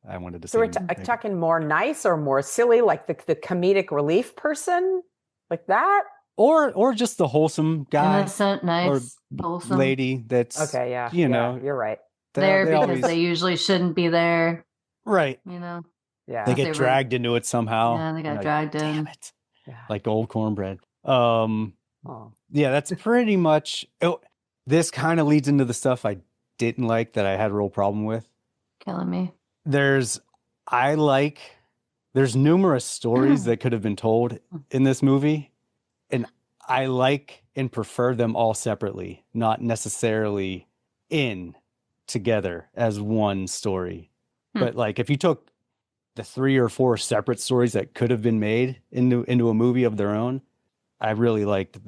I wanted to So say. we're talking more nice or more silly, like the comedic relief person, like that? Or just the wholesome guy. Innocent, nice, or wholesome lady that's okay, yeah. you know, you're right. there because always, they usually shouldn't be there. right. You know. Yeah. They get dragged into it somehow. Yeah, they got You're dragged like, in. Damn it. Yeah. Like old cornbread. Yeah, that's pretty much this kind of leads into the stuff I didn't like that I had a real problem with. Killing me. There's numerous stories that could have been told in this movie, and I like and prefer them all separately, not necessarily in together as one story. But like if you took the 3 or 4 separate stories that could have been made into a movie of their own, I really liked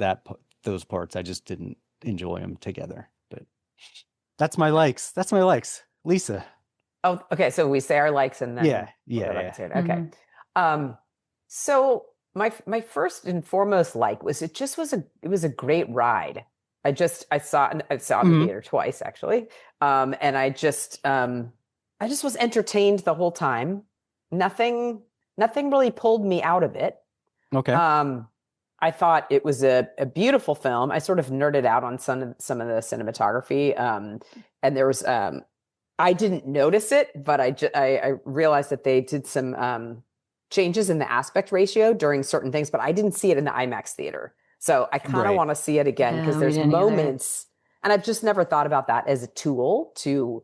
those parts. I just didn't enjoy them together. But that's my likes. Lisa. Oh, okay. So we say our likes and then Yeah. Okay. So my first and foremost like was it was a great ride. I saw it in the theater twice actually, and I just was entertained the whole time. Nothing really pulled me out of it. Okay. I thought it was a beautiful film. I sort of nerded out on some of the cinematography, and there was I didn't notice it, but I realized that they did some changes in the aspect ratio during certain things, but I didn't see it in the IMAX theater. So I kind of want to see it again because there's moments, and I've just never thought about that as a tool to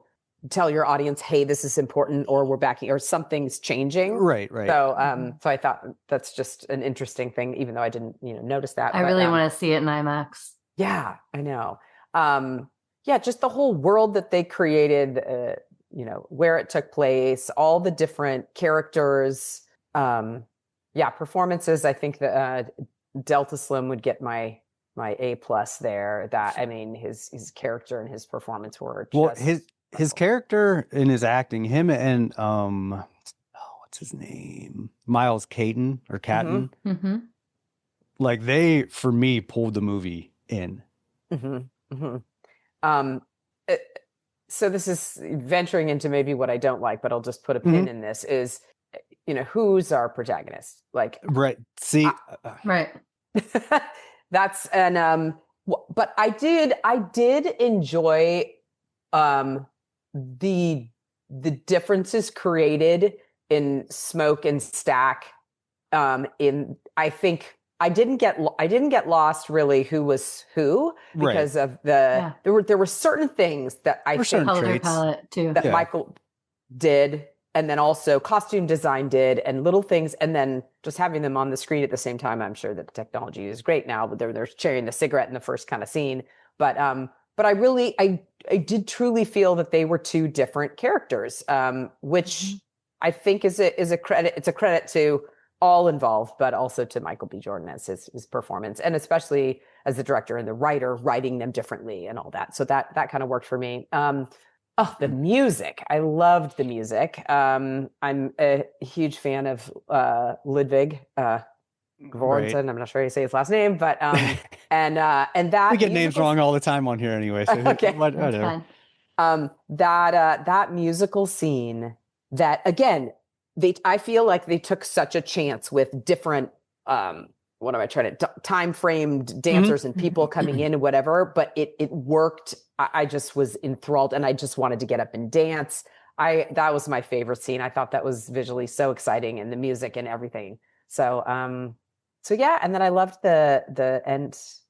tell your audience, hey, this is important, or we're backing, or something's changing. Right. So, so I thought that's just an interesting thing, even though I didn't, notice that. I really want to see it in IMAX. Yeah, I know. Yeah, just the whole world that they created, where it took place, all the different characters. Performances. I think that Delta Slim would get my A+ there. That, I mean, his character and his performance were just his character and his acting, him and what's his name, Miles Caton or Catton, like they for me pulled the movie in. So this is venturing into maybe what I don't like, but I'll just put a pin in this. Is who's our protagonist? Like, right? See, right. That's but I did enjoy the differences created in Smoke and Stack. I think I didn't get lost really who was who because of there were certain things that I think color palette too that Michael did, and then also costume design did, and little things, and then just having them on the screen at the same time. I'm sure that the technology is great now, but they're sharing the cigarette in the first kind of scene. But I did truly feel that they were two different characters, which I think is a credit. It's a credit to all involved, but also to Michael B. Jordan as his performance, and especially as the director and the writer writing them differently and all that. So that kind of worked for me. The music. I loved the music. I'm a huge fan of Ludwig Göransson. I'm not sure how you say his last name, but and that we get names wrong all the time on here anyway. So okay, whatever. That musical scene. That again, I feel like they took such a chance with different time framed dancers and people coming in and whatever, but it worked. I just was enthralled and I just wanted to get up and dance. That was my favorite scene. I thought that was visually so exciting, and the music and everything So yeah, and then I loved the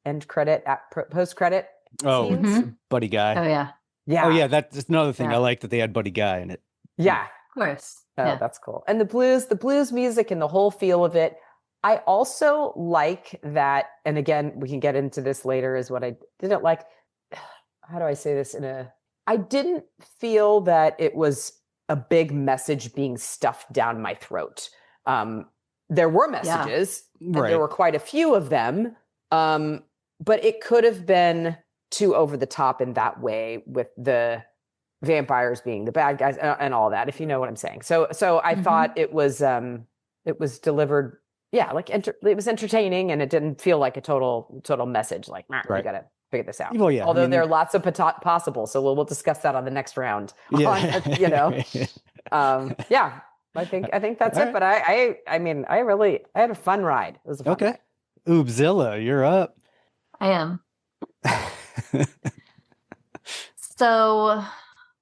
end credit post credit scenes. Mhm. Buddy Guy. Oh yeah. Yeah. Oh yeah, that's another thing. Yeah. I like that they had Buddy Guy in it. Yeah. Of course. Oh, Yeah. that's cool. And the blues music and the whole feel of it. I also like that, and again, we can get into this later, is what I didn't like. How do I say this I didn't feel that it was a big message being stuffed down my throat. There were messages, and there were quite a few of them, but it could have been too over the top in that way, with the vampires being the bad guys and all that, if you know what I'm saying. So I thought it was delivered, like it was entertaining, and it didn't feel like a total message. Like, you gotta figure this out. Well, yeah. Although there are lots of possible, so we'll discuss that on the next round. Yeah. Yeah. I think that's it. But I had a fun ride. It was a fun ride. Oobzilla, you're up. I am. So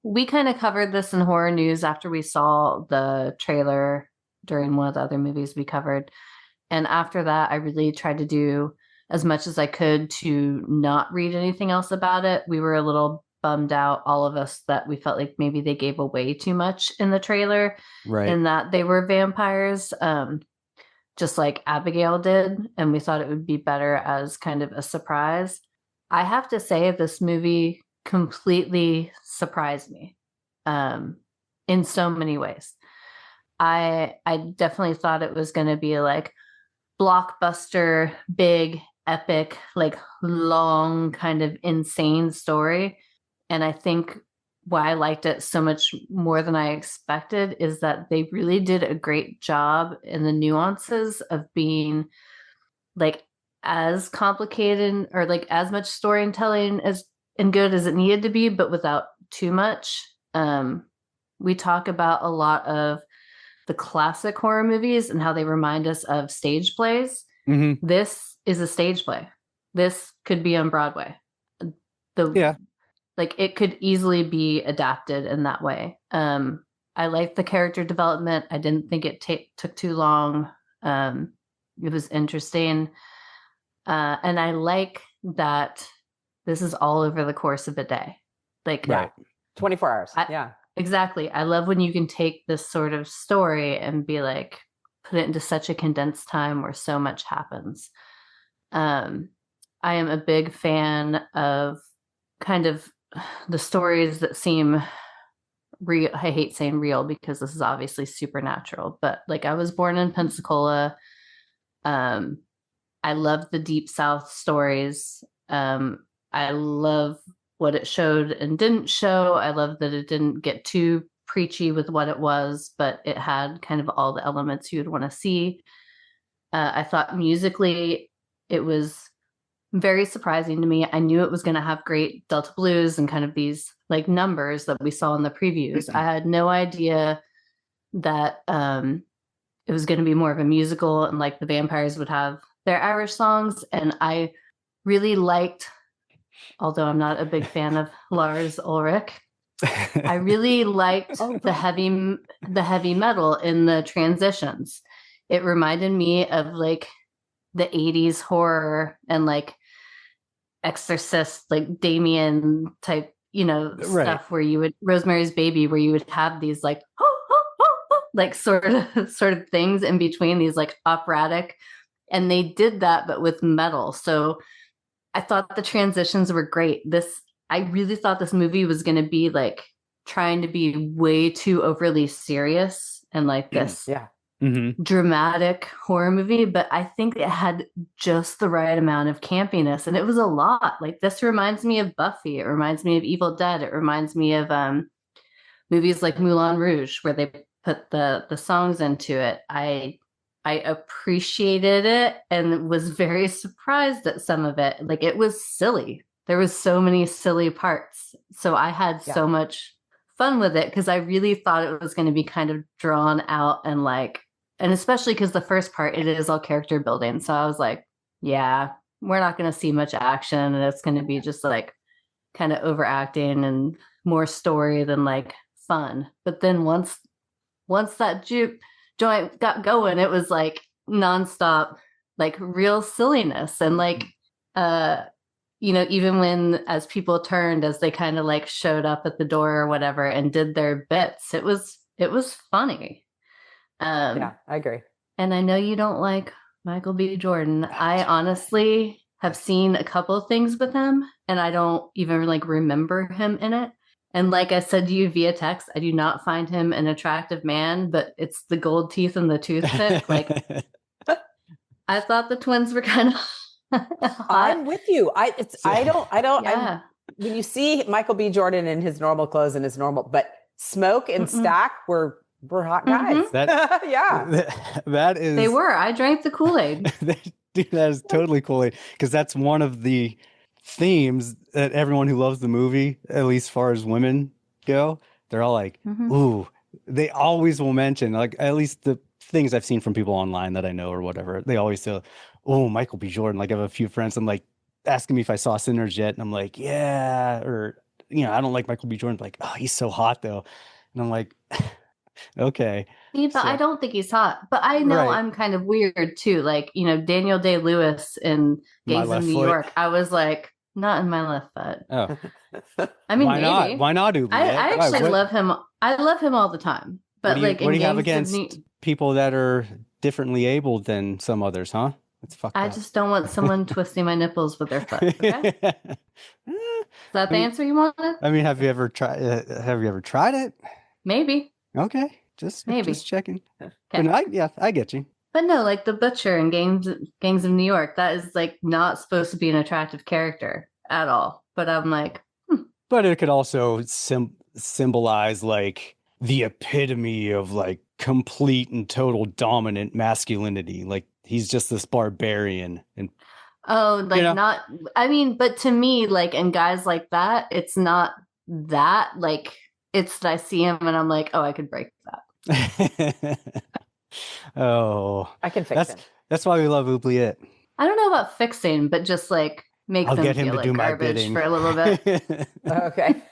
we kind of covered this in horror news after we saw the trailer during one of the other movies we covered. And after that, I really tried to do as much as I could to not read anything else about it. We were a little bummed out, all of us, that we felt like maybe they gave away too much in the trailer, in that they were vampires, just like Abigail did. And we thought it would be better as kind of a surprise. I have to say, this movie completely surprised me in so many ways. I definitely thought it was going to be like blockbuster, big, epic, like long, kind of insane story. And I think why I liked it so much more than I expected is that they really did a great job in the nuances of being like as complicated or like as much storytelling as and good as it needed to be, but without too much. We talk about a lot of the classic horror movies and how they remind us of stage plays. Mm-hmm. This is a stage play. This could be on Broadway. Like it could easily be adapted in that way. I liked the character development. I didn't think it took too long. It was interesting. And I like that this is all over the course of a day. Like 24 hours. Exactly. I love when you can take this sort of story and be like, put it into such a condensed time where so much happens. I am a big fan of kind of the stories that seem real. I hate saying real because this is obviously supernatural, but like I was born in Pensacola. I love the Deep South stories. I love what it showed and didn't show. I love that it didn't get too preachy with what it was, but it had kind of all the elements you would want to see. I thought musically it was very surprising to me. I knew it was going to have great Delta blues and kind of these like numbers that we saw in the previews. I had no idea that it was going to be more of a musical and like the vampires would have their Irish songs. And I really liked, although I'm not a big fan of Lars Ulrich, I really liked the heavy metal in the transitions. It reminded me of like the 80s horror and like Exorcist, like Damien type, stuff where you would Rosemary's Baby, where you would have these like like sort of things in between, these like operatic, and they did that but with metal. So I thought the transitions were great. I really thought this movie was going to be like trying to be way too overly serious and like this dramatic horror movie, but I think it had just the right amount of campiness, and it was a lot. Like this reminds me of Buffy. It reminds me of Evil Dead. It reminds me of movies like Moulin Rouge, where they put the songs into it. I appreciated it and was very surprised at some of it. Like it was silly. There was so many silly parts. So I had so much fun with it because I really thought it was going to be kind of drawn out and like, and especially because the first part, it is all character building. So I was like, yeah, we're not going to see much action, and it's going to be just like kind of overacting and more story than like fun. But then once that joint got going, it was like nonstop, like real silliness. And like, even when as people turned, as they kind of like showed up at the door or whatever and did their bits, it was funny. Yeah, I agree. And I know you don't like Michael B. Jordan. I honestly have seen a couple of things with him, and I don't even like remember him in it. And like I said to you via text, I do not find him an attractive man, but it's the gold teeth and the toothpick. Like, I thought the twins were kind of hot. I'm with you. I don't. Yeah. When you see Michael B. Jordan in his normal clothes and his normal, but Smoke and Stack were hot guys. Yeah. That is. They were. I drank the Kool-Aid. Dude, that is totally Kool-Aid, because that's one of the themes that everyone who loves the movie, at least as far as women go, they're all like, ooh, they always will mention, like, at least the things I've seen from people online that I know or whatever, they always say, oh, Michael B. Jordan. Like, I have a few friends, I'm like, asking me if I saw Sinners yet, and I'm like, yeah, or, I don't like Michael B. Jordan, like, oh, he's so hot though. And I'm like, okay. Yeah, but I don't think he's hot. But I know I'm kind of weird too. Like, Daniel Day-Lewis in Gangs of New York. I was like, not in my left foot. Oh. I mean, why maybe. not? Why not, Ubi? I actually love him. I love him all the time. But what do you have against people that are differently abled than some others, huh? It's fucked up. I just don't want someone twisting my nipples with their foot. Okay? Is that the answer you wanted? I mean, have you ever tried it? Maybe. Okay. Just checking. Okay. But I get you. But no, like the Butcher in Gangs of New York, that is like not supposed to be an attractive character at all. But I'm like, But it could also symbolize like the epitome of like complete and total dominant masculinity. Like, he's just this barbarian. And not, I mean, but to me, like, and guys like that, it's not that, like, it's that I see him and I'm like, oh, I could break that. Oh, I can fix him. That's why we love Buuuut. I don't know about fixing, but just like make I'll them get him feel to like do my garbage bidding for a little bit. Okay.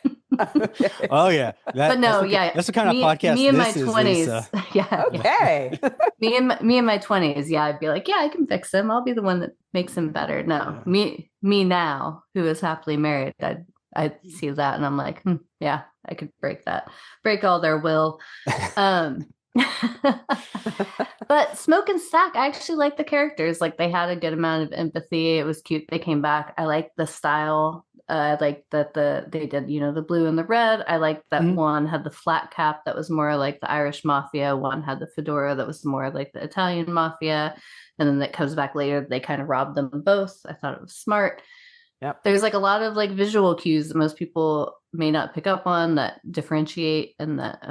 Oh yeah. But no, that's the kind of podcast me in my this is, 20s. Lisa. Yeah. Okay. me in my 20s. Yeah, I'd be like, yeah, I can fix him. I'll be the one that makes him better. No, me now, who is happily married, I see that and I'm like, yeah, I could break all their will. But Smoke and Stack, I actually like the characters. Like, they had a good amount of empathy. It was cute. They came back. I liked the style. I liked that they did, the blue and the red. I liked that one had the flat cap that was more like the Irish mafia. One had the fedora that was more like the Italian mafia. And then that comes back later. They kind of robbed them both. I thought it was smart. Yep. There's like a lot of like visual cues that most people may not pick up on that differentiate and that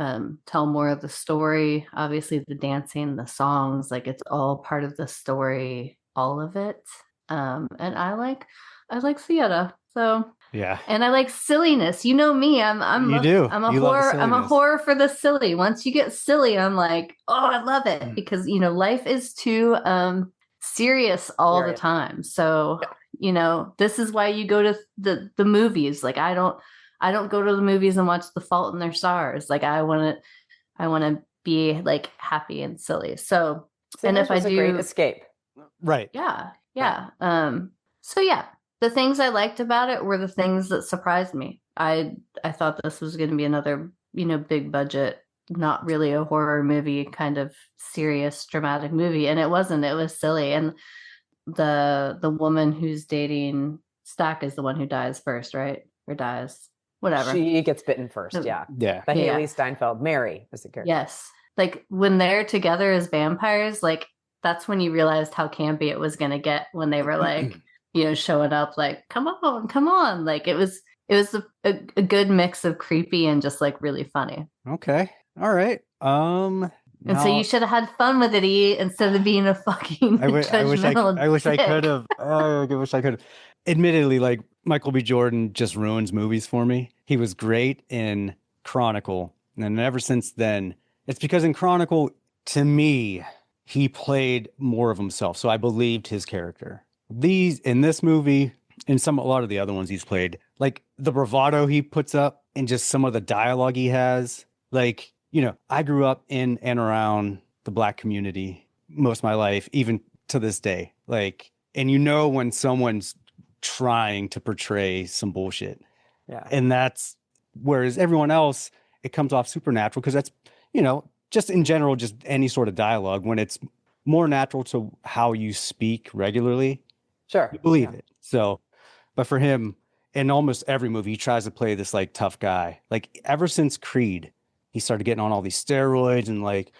tell more of the story. Obviously, the dancing, the songs, like it's all part of the story, all of it. And I like theater. So yeah, and I like silliness. You know me. I'm a horror for the silly. Once you get silly, I'm like, oh, I love it because life is too serious all the time. So. This is why you go to the movies. Like, I don't go to the movies and watch The Fault in Their Stars. Like, I want to be like happy and silly. So and if I do, a great escape. Right. Yeah. So yeah, the things I liked about it were the things that surprised me. I thought this was going to be another, big budget, not really a horror movie, kind of serious, dramatic movie. And it wasn't. It was silly. And the woman who's dating Stack is the one who dies first, right? Or dies, whatever. She gets bitten first, yeah. Yeah. But Haley Steinfeld, Mary is the character. Yes. Like, when they're together as vampires, like, that's when you realized how campy it was going to get when they were like, showing up like, come on. Like, it was a good mix of creepy and just like really funny. Okay. All right. And so you should have had fun with it, instead of being a fucking judgmental I wish I dick. could have. I wish I could have. Admittedly, like, Michael B. Jordan just ruins movies for me. He was great in Chronicle. And ever since then, it's because in Chronicle, to me, he played more of himself. So I believed his character. In this movie, and a lot of the other ones he's played, like the bravado he puts up and just some of the dialogue he has, like, I grew up in and around the Black community. most of my life, even to this day. Like, and you know when someone's trying to portray some bullshit. Yeah. And that's, whereas everyone else, it comes off supernatural because that's, you know, just in general, just any sort of dialogue, when it's more natural to how you speak regularly, Sure. you believe it. So, but for him, in almost every movie, he tries to play this like tough guy. Like ever since Creed, he started getting on all these steroids and like,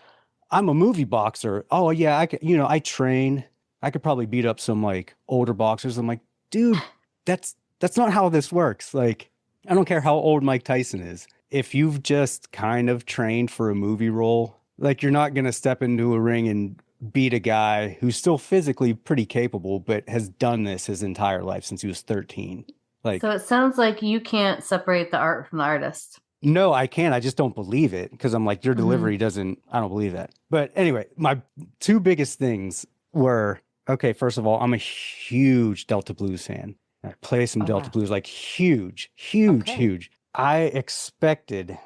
I'm a movie boxer. Oh yeah, I could, you know, I train. I could probably beat up some like older boxers. I'm like, dude, that's not how this works. Like, I don't care how old Mike Tyson is. If you've just kind of trained for a movie role, like you're not gonna step into a ring and beat a guy who's still physically pretty capable, but has done this his entire life since he was 13. Like, So it sounds like you can't separate the art from the artist. no, I can't. I just don't believe it because I'm like, your delivery doesn't, I don't believe that. But anyway, my two biggest things were, okay, first of all, I'm a huge Delta Blues fan. I play some Delta Blues, like huge. I expected,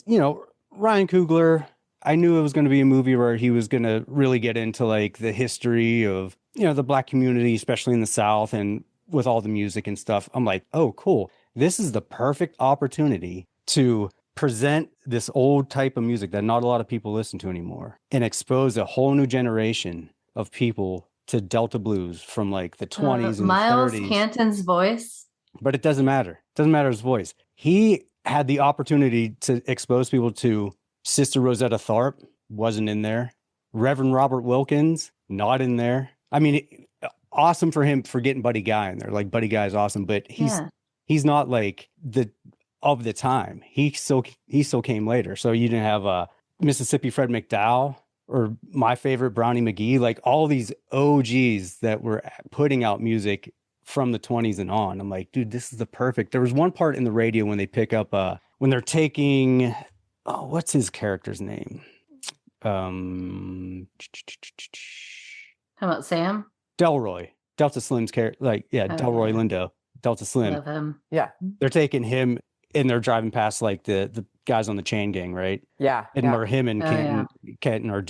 you know, Ryan Coogler, I knew it was going to be a movie where he was going to really get into like the history of, you know, the Black community, especially in the South, and with all the music and stuff. I'm like, oh, cool. This is the perfect opportunity to present this old type of music that not a lot of people listen to anymore and expose a whole new generation of people to Delta blues from like the 20s and Miles the 30s. Canton's voice. But it doesn't matter. It doesn't matter his voice. He had the opportunity to expose people to Sister Rosetta Tharpe, wasn't in there. Reverend Robert Wilkins, not in there. I mean, awesome for him for getting Buddy Guy in there. Like Buddy Guy is awesome, but he's not like the of the time. He still came later. So you didn't have Mississippi Fred McDowell or my favorite Brownie McGee, like all these OGs that were putting out music from the 20s and on. I'm like, dude, this is the perfect. There was one part in the radio when they pick up when they're taking what's his character's name? How about Sam? Delroy. Delta Slim's character, Delroy Lindo. Delta Slim. Love him. Yeah. They're taking him and they're driving past like the guys on the chain gang, right? Yeah. And or him and Kenton are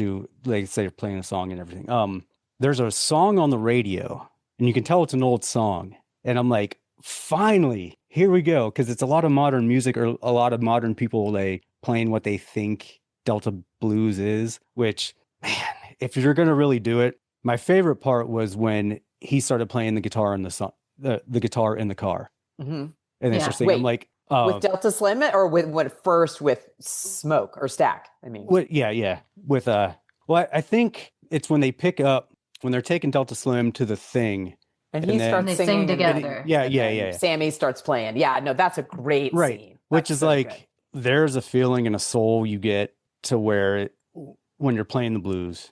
like say they're playing a song and everything. There's a song on the radio and you can tell it's an old song. And I'm like, finally, here we go. Cause it's a lot of modern music or a lot of modern people like playing what they think Delta blues is, which, man, if you're going to really do it, my favorite part was when he started playing the guitar in the song, the guitar in the car. Mm-hmm. And they start singing. I'm like, with Delta Slim or with Smoke or Stack? I mean, with I think it's when they pick up, when they're taking Delta Slim to the thing. And he starts singing sing together. Yeah. Sammy starts playing. Yeah, no, that's a great scene. Which is so like, good. There's a feeling and a soul you get to where when you're playing the blues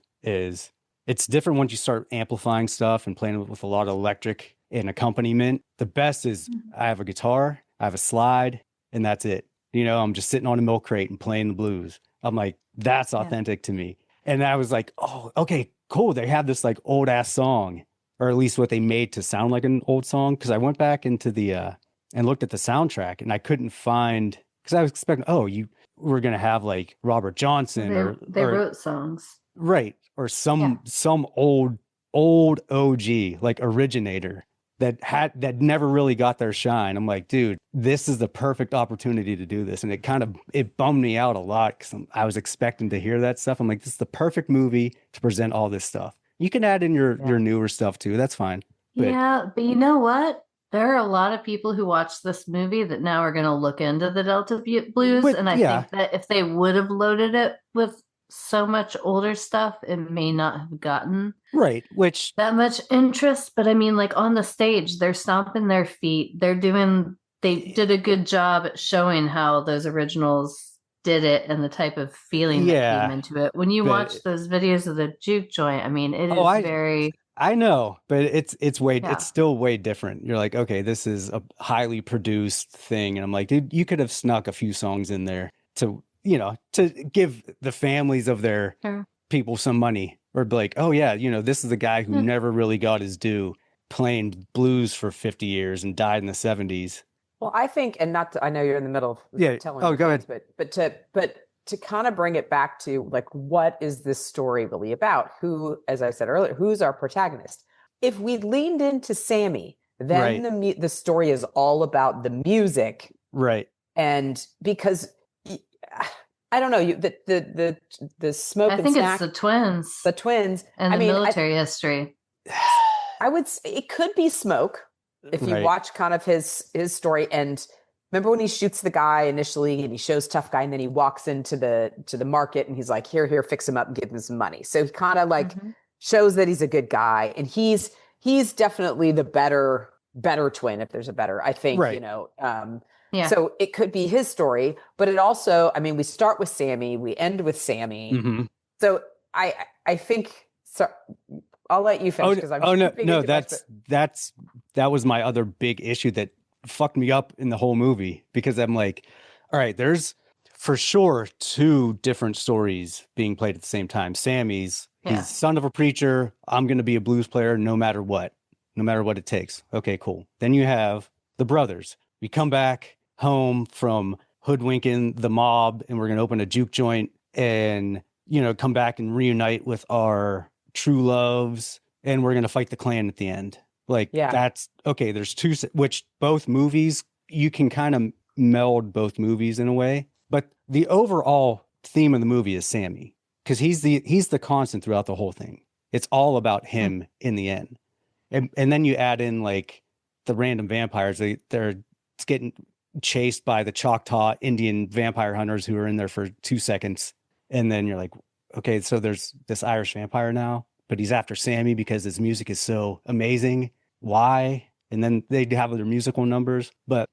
it's different once you start amplifying stuff and playing with a lot of electric and accompaniment. The best is I have a guitar, I have a slide, and that's it. You know, I'm just sitting on a milk crate and playing the blues. I'm like, that's authentic to me. And I was like, oh, okay, cool. They have this like old ass song, or at least what they made to sound like an old song. Cause I went back into the, and looked at the soundtrack and I couldn't find, cause I was expecting, you were going to have like Robert Johnson they wrote songs. Right. Or some old OG, like originator that never really got their shine. I'm like, dude, this is the perfect opportunity to do this. And it bummed me out a lot because I was expecting to hear that stuff. I'm like, this is the perfect movie to present all this stuff. You can add in your newer stuff too. That's fine. But you know what? There are a lot of people who watch this movie that now are going to look into the Delta Blues. And I think that if they would have loaded it with so much older stuff, it may not have gotten that much interest. But I mean, like on the stage, they're stomping their feet. They did a good job at showing how those originals did it and the type of feeling that came into it. When you watch those videos of the juke joint, I mean, it is very... I know, but it's still way different. You're like, okay, this is a highly produced thing. And I'm like, dude, you could have snuck a few songs in there to give the families of their people some money, or be like, oh yeah, this is the guy who never really got his due, playing blues for 50 years and died in the 70s. Well, I think, and I know you're in the middle of telling go ahead. but to kind of bring it back to like, what is this story really about? Who, as I said earlier, who's our protagonist? If we leaned into Sammy, then the story is all about the music. Right. And because I don't know, the smoke I and think snack, it's the twins. The twins. And the military history. I would say it could be Smoke if you watch kind of his story. And remember when he shoots the guy initially and he shows tough guy, and then he walks into the market and he's like, here, fix him up and give him some money. So he kind of like shows that he's a good guy, and he's definitely the better twin, if there's a better, I think, you know. So it could be his story, but it also, I mean, we start with Sammy, we end with Sammy. Mm-hmm. So I think, so I'll let you finish because that was my other big issue that fucked me up in the whole movie, because I'm like, all right, there's for sure two different stories being played at the same time. Sammy's, he's son of a preacher. I'm going to be a blues player no matter what it takes. Okay, cool. Then you have the brothers. We come back home from hoodwinking the mob and we're going to open a juke joint and, you know, come back and reunite with our true loves, and we're going to fight the Klan at the end. Like, that's okay. There's two, which both movies, you can kind of meld both movies in a way, but the overall theme of the movie is Sammy, because he's the constant throughout the whole thing. It's all about him in the end. And then you add in like the random vampires. They're getting chased by the Choctaw Indian vampire hunters who are in there for 2 seconds. And then you're like, okay, so there's this Irish vampire now, but he's after Sammy because his music is so amazing. Why? And then they have their musical numbers. But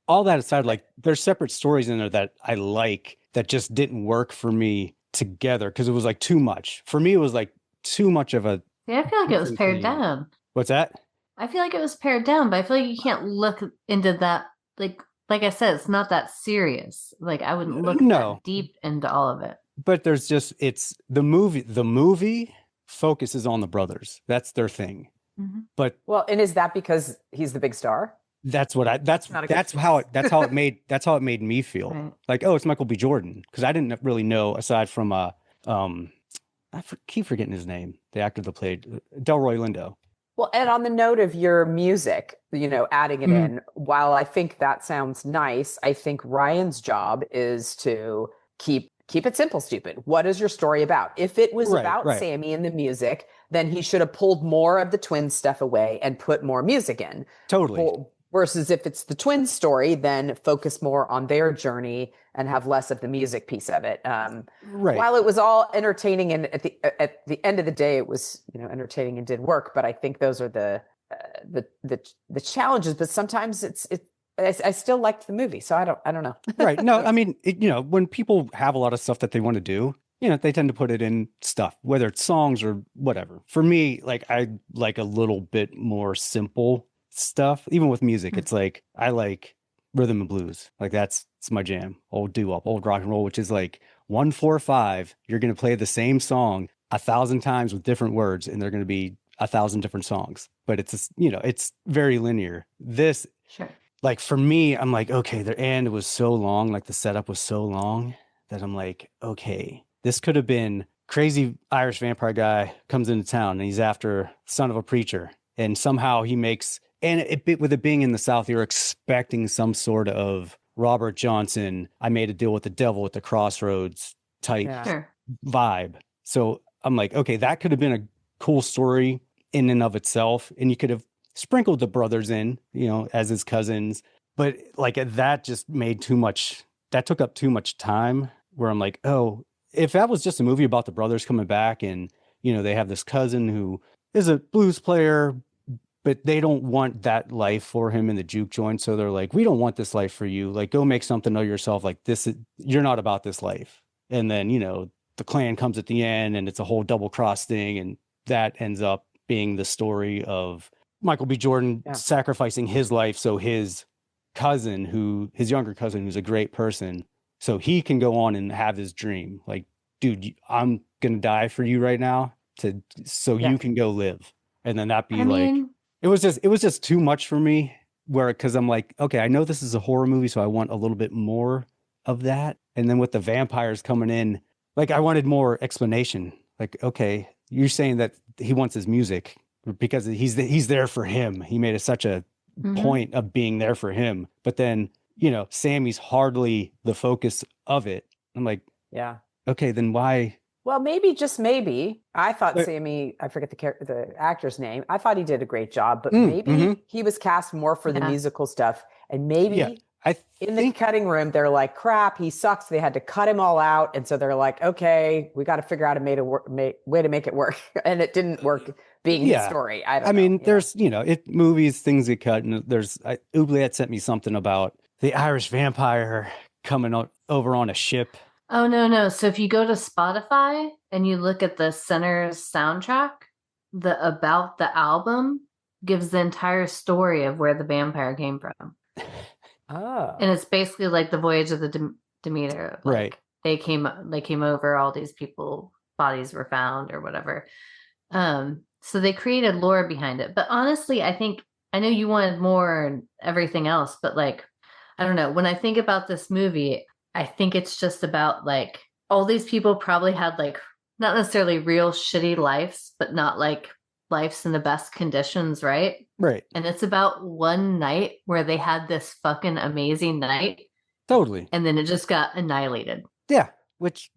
all that aside, like, there's separate stories in there that I like that just didn't work for me together because it was like too much. For me, it was like too much of a... Yeah, I feel like it was pared down. What's that? I feel like it was pared down, but I feel like you can't look into that. Like I said, it's not that serious. Like, I wouldn't look that deep into all of it. But there's just, it's the movie focuses on the brothers. That's their thing. Mm-hmm. But and is that because he's the big star? That's how it made me feel. Right. Like, oh, it's Michael B. Jordan, because I didn't really know, aside from I keep forgetting his name, the actor that played Delroy Lindo. Well, and on the note of your music, you know, adding it in, while I think that sounds nice, I think Ryan's job is to keep it simple, stupid. What is your story about? If it was about Sammy and the music, then he should have pulled more of the twin stuff away and put more music in. Totally. Versus if it's the twin story, then focus more on their journey and have less of the music piece of it. While it was all entertaining, and at the end of the day, it was, you know, entertaining and did work. But I think those are the challenges. But sometimes I still liked the movie, so I don't know. Right? No, I mean, you know, when people have a lot of stuff that they want to do, you know, they tend to put it in stuff, whether it's songs or whatever. For me, like, I like a little bit more simple stuff. Even with music, it's like I like rhythm and blues. Like, it's my jam. Old doo-wop, old rock and roll, which is like 1-4-5. You're going to play the same song 1,000 times with different words, and they're going to be 1,000 different songs. But it's, you know, it's very linear. This, like, for me, I'm like, okay, the end was so long, like the setup was so long that I'm like, okay, this could have been crazy Irish vampire guy comes into town and he's after son of a preacher, and somehow he makes, and with it being in the South, you're expecting some sort of Robert Johnson, I made a deal with the devil at the crossroads type vibe. So I'm like, okay, that could have been a cool story in and of itself. And you could have sprinkled the brothers in, you know, as his cousins. But like, that just made too much, that took up too much time, where I'm like, oh, if that was just a movie about the brothers coming back and, you know, they have this cousin who is a blues player, but they don't want that life for him in the juke joint. So they're like, we don't want this life for you. Like, go make something of yourself. Like, you're not about this life. And then, you know, the Klan comes at the end and it's a whole double cross thing. And that ends up being the story of Michael B. Jordan sacrificing his life so his younger cousin, who's a great person, so he can go on and have his dream. Like, dude, I'm going to die for you right now so you can go live. And then that be it was just too much for me, because I'm like, okay, I know this is a horror movie, so I want a little bit more of that. And then with the vampires coming in, like I wanted more explanation. Like, okay, you're saying that he wants his music because he's there for him. He made such a point of being there for him. But then, Sammy's hardly the focus of it. I'm like, yeah. Okay, then why? Well, maybe, just maybe. I thought Sammy, I forget the actor's name. I thought he did a great job, but maybe he was cast more for the musical stuff. And maybe in the cutting room, they're like, crap, he sucks. They had to cut him all out. And so they're like, okay, we got to figure out a way to make it work. And it didn't work being his story. I mean, there's, movies, things get cut. And Oubliette sent me something about the Irish vampire coming over on a ship. Oh, no. So if you go to Spotify and you look at the Center's soundtrack, about the album gives the entire story of where the vampire came from. Oh. And it's basically like the voyage of the Demeter. Like, right. They came over, all these people, bodies were found or whatever. So they created lore behind it. But honestly, I know you wanted more and everything else, but like, I don't know. When I think about this movie, I think it's just about like all these people probably had like not necessarily real shitty lives, but not like lives in the best conditions, right? Right. And it's about one night where they had this fucking amazing night. Totally. And then it just got annihilated. Yeah. Which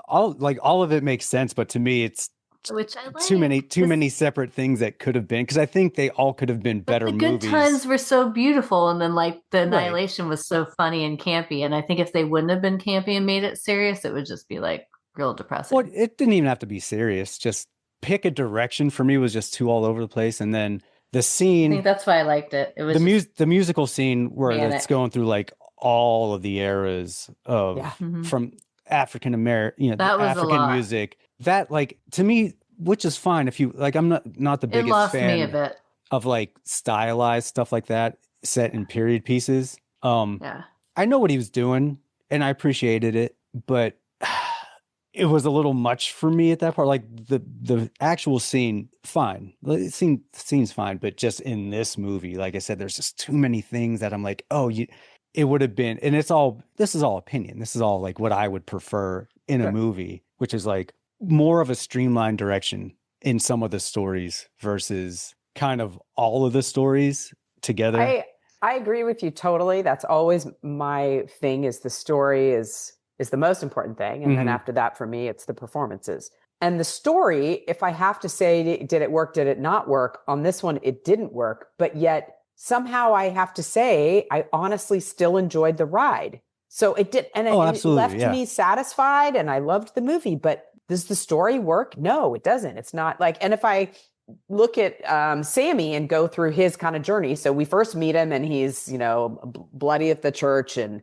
all of it makes sense, but to me it's which I like. Too many separate things that could have been, because I think they all could have been better movies. The good times were so beautiful, and then like the annihilation was so funny and campy. And I think if they wouldn't have been campy and made it serious, it would just be like real depressing. Well, it didn't even have to be serious. Just pick a direction. For me, was just too all over the place. And then the scene. I think that's why I liked it. It was the musical scene where it's going through like all of the eras of from African American, that was African music. That like to me, which is fine if you like. I'm not the biggest fan of like stylized stuff like that set in period pieces. I know what he was doing and I appreciated it, but it was a little much for me at that part. Like the actual scene, fine. The scene's fine, but just in this movie, like I said, there's just too many things that I'm like, it would have been, and this is all opinion. This is all like what I would prefer in a movie, which is like more of a streamlined direction in some of the stories versus kind of all of the stories together. I agree with you totally. That's always my thing, is the story is the most important thing. And then after that, for me, it's the performances. And the story, if I have to say, did it work? Did it not work? On this one, it didn't work. But yet somehow I have to say, I honestly still enjoyed the ride. So it did. And it left me satisfied, and I loved the movie. But does the story work? No, it doesn't. It's not like, and if I look at Sammy and go through his kind of journey. So we first meet him and he's, bloody at the church, and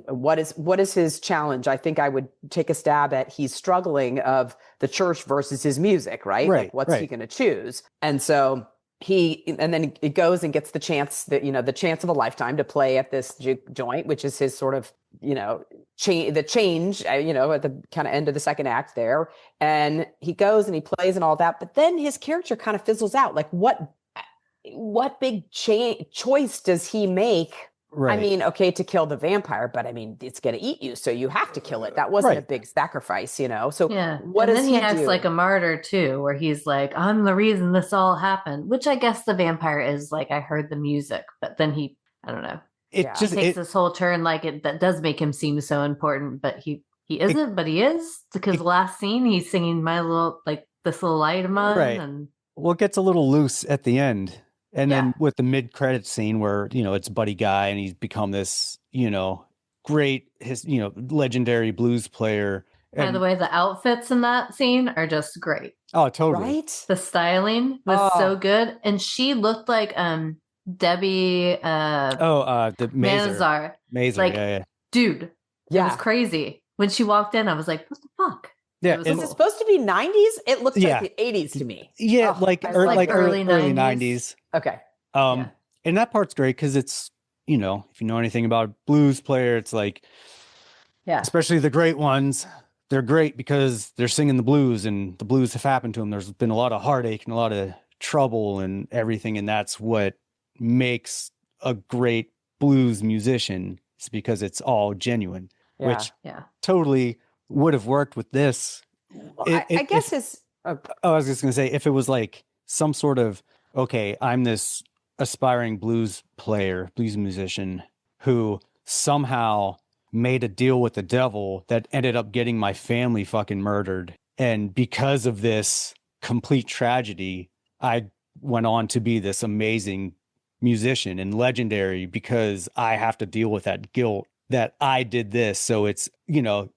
what is his challenge? I think I would take a stab at he's struggling of the church versus his music, right? Like what's he going to choose? And so and then he goes and gets the chance the chance of a lifetime to play at this joint, which is his sort of, the change, at the kind of end of the second act there. And he goes and he plays and all that, but then his character kind of fizzles out. Like what big choice does he make? Right. I mean, okay, to kill the vampire, but I mean, it's going to eat you, so you have to kill it. That wasn't a big sacrifice, So what does he do? And then he acts like a martyr too, where he's like, I'm the reason this all happened, which I guess the vampire is like, I heard the music, but then I don't know. It just takes this whole turn, like that does make him seem so important, but he isn't, but he is, because the last scene, he's singing my little, like this little light of mine. Right. And well, it gets a little loose at the end. And then with the mid-credit scene where, it's Buddy Guy and he's become this, great, legendary blues player. And, by the way, the outfits in that scene are just great. Oh, totally. Right? The styling was so good. And she looked like Debbie the Manazar. Mazer, like, dude, it was crazy. When she walked in, I was like, what the fuck? Yeah, is it supposed to be 90s? It looked like the 80s to me. Yeah, like early 90s. Okay. And that part's great because it's, if you know anything about a blues player, it's like, especially the great ones, they're great because they're singing the blues and the blues have happened to them. There's been a lot of heartache and a lot of trouble and everything. And that's what makes a great blues musician. It's because it's all genuine. which Yeah. totally would have worked with this. Well, I guess I was just going to say, if it was like some sort of, okay, I'm this aspiring blues musician who somehow made a deal with the devil that ended up getting my family fucking murdered. And because of this complete tragedy, I went on to be this amazing musician and legendary because I have to deal with that guilt that I did this. So it's,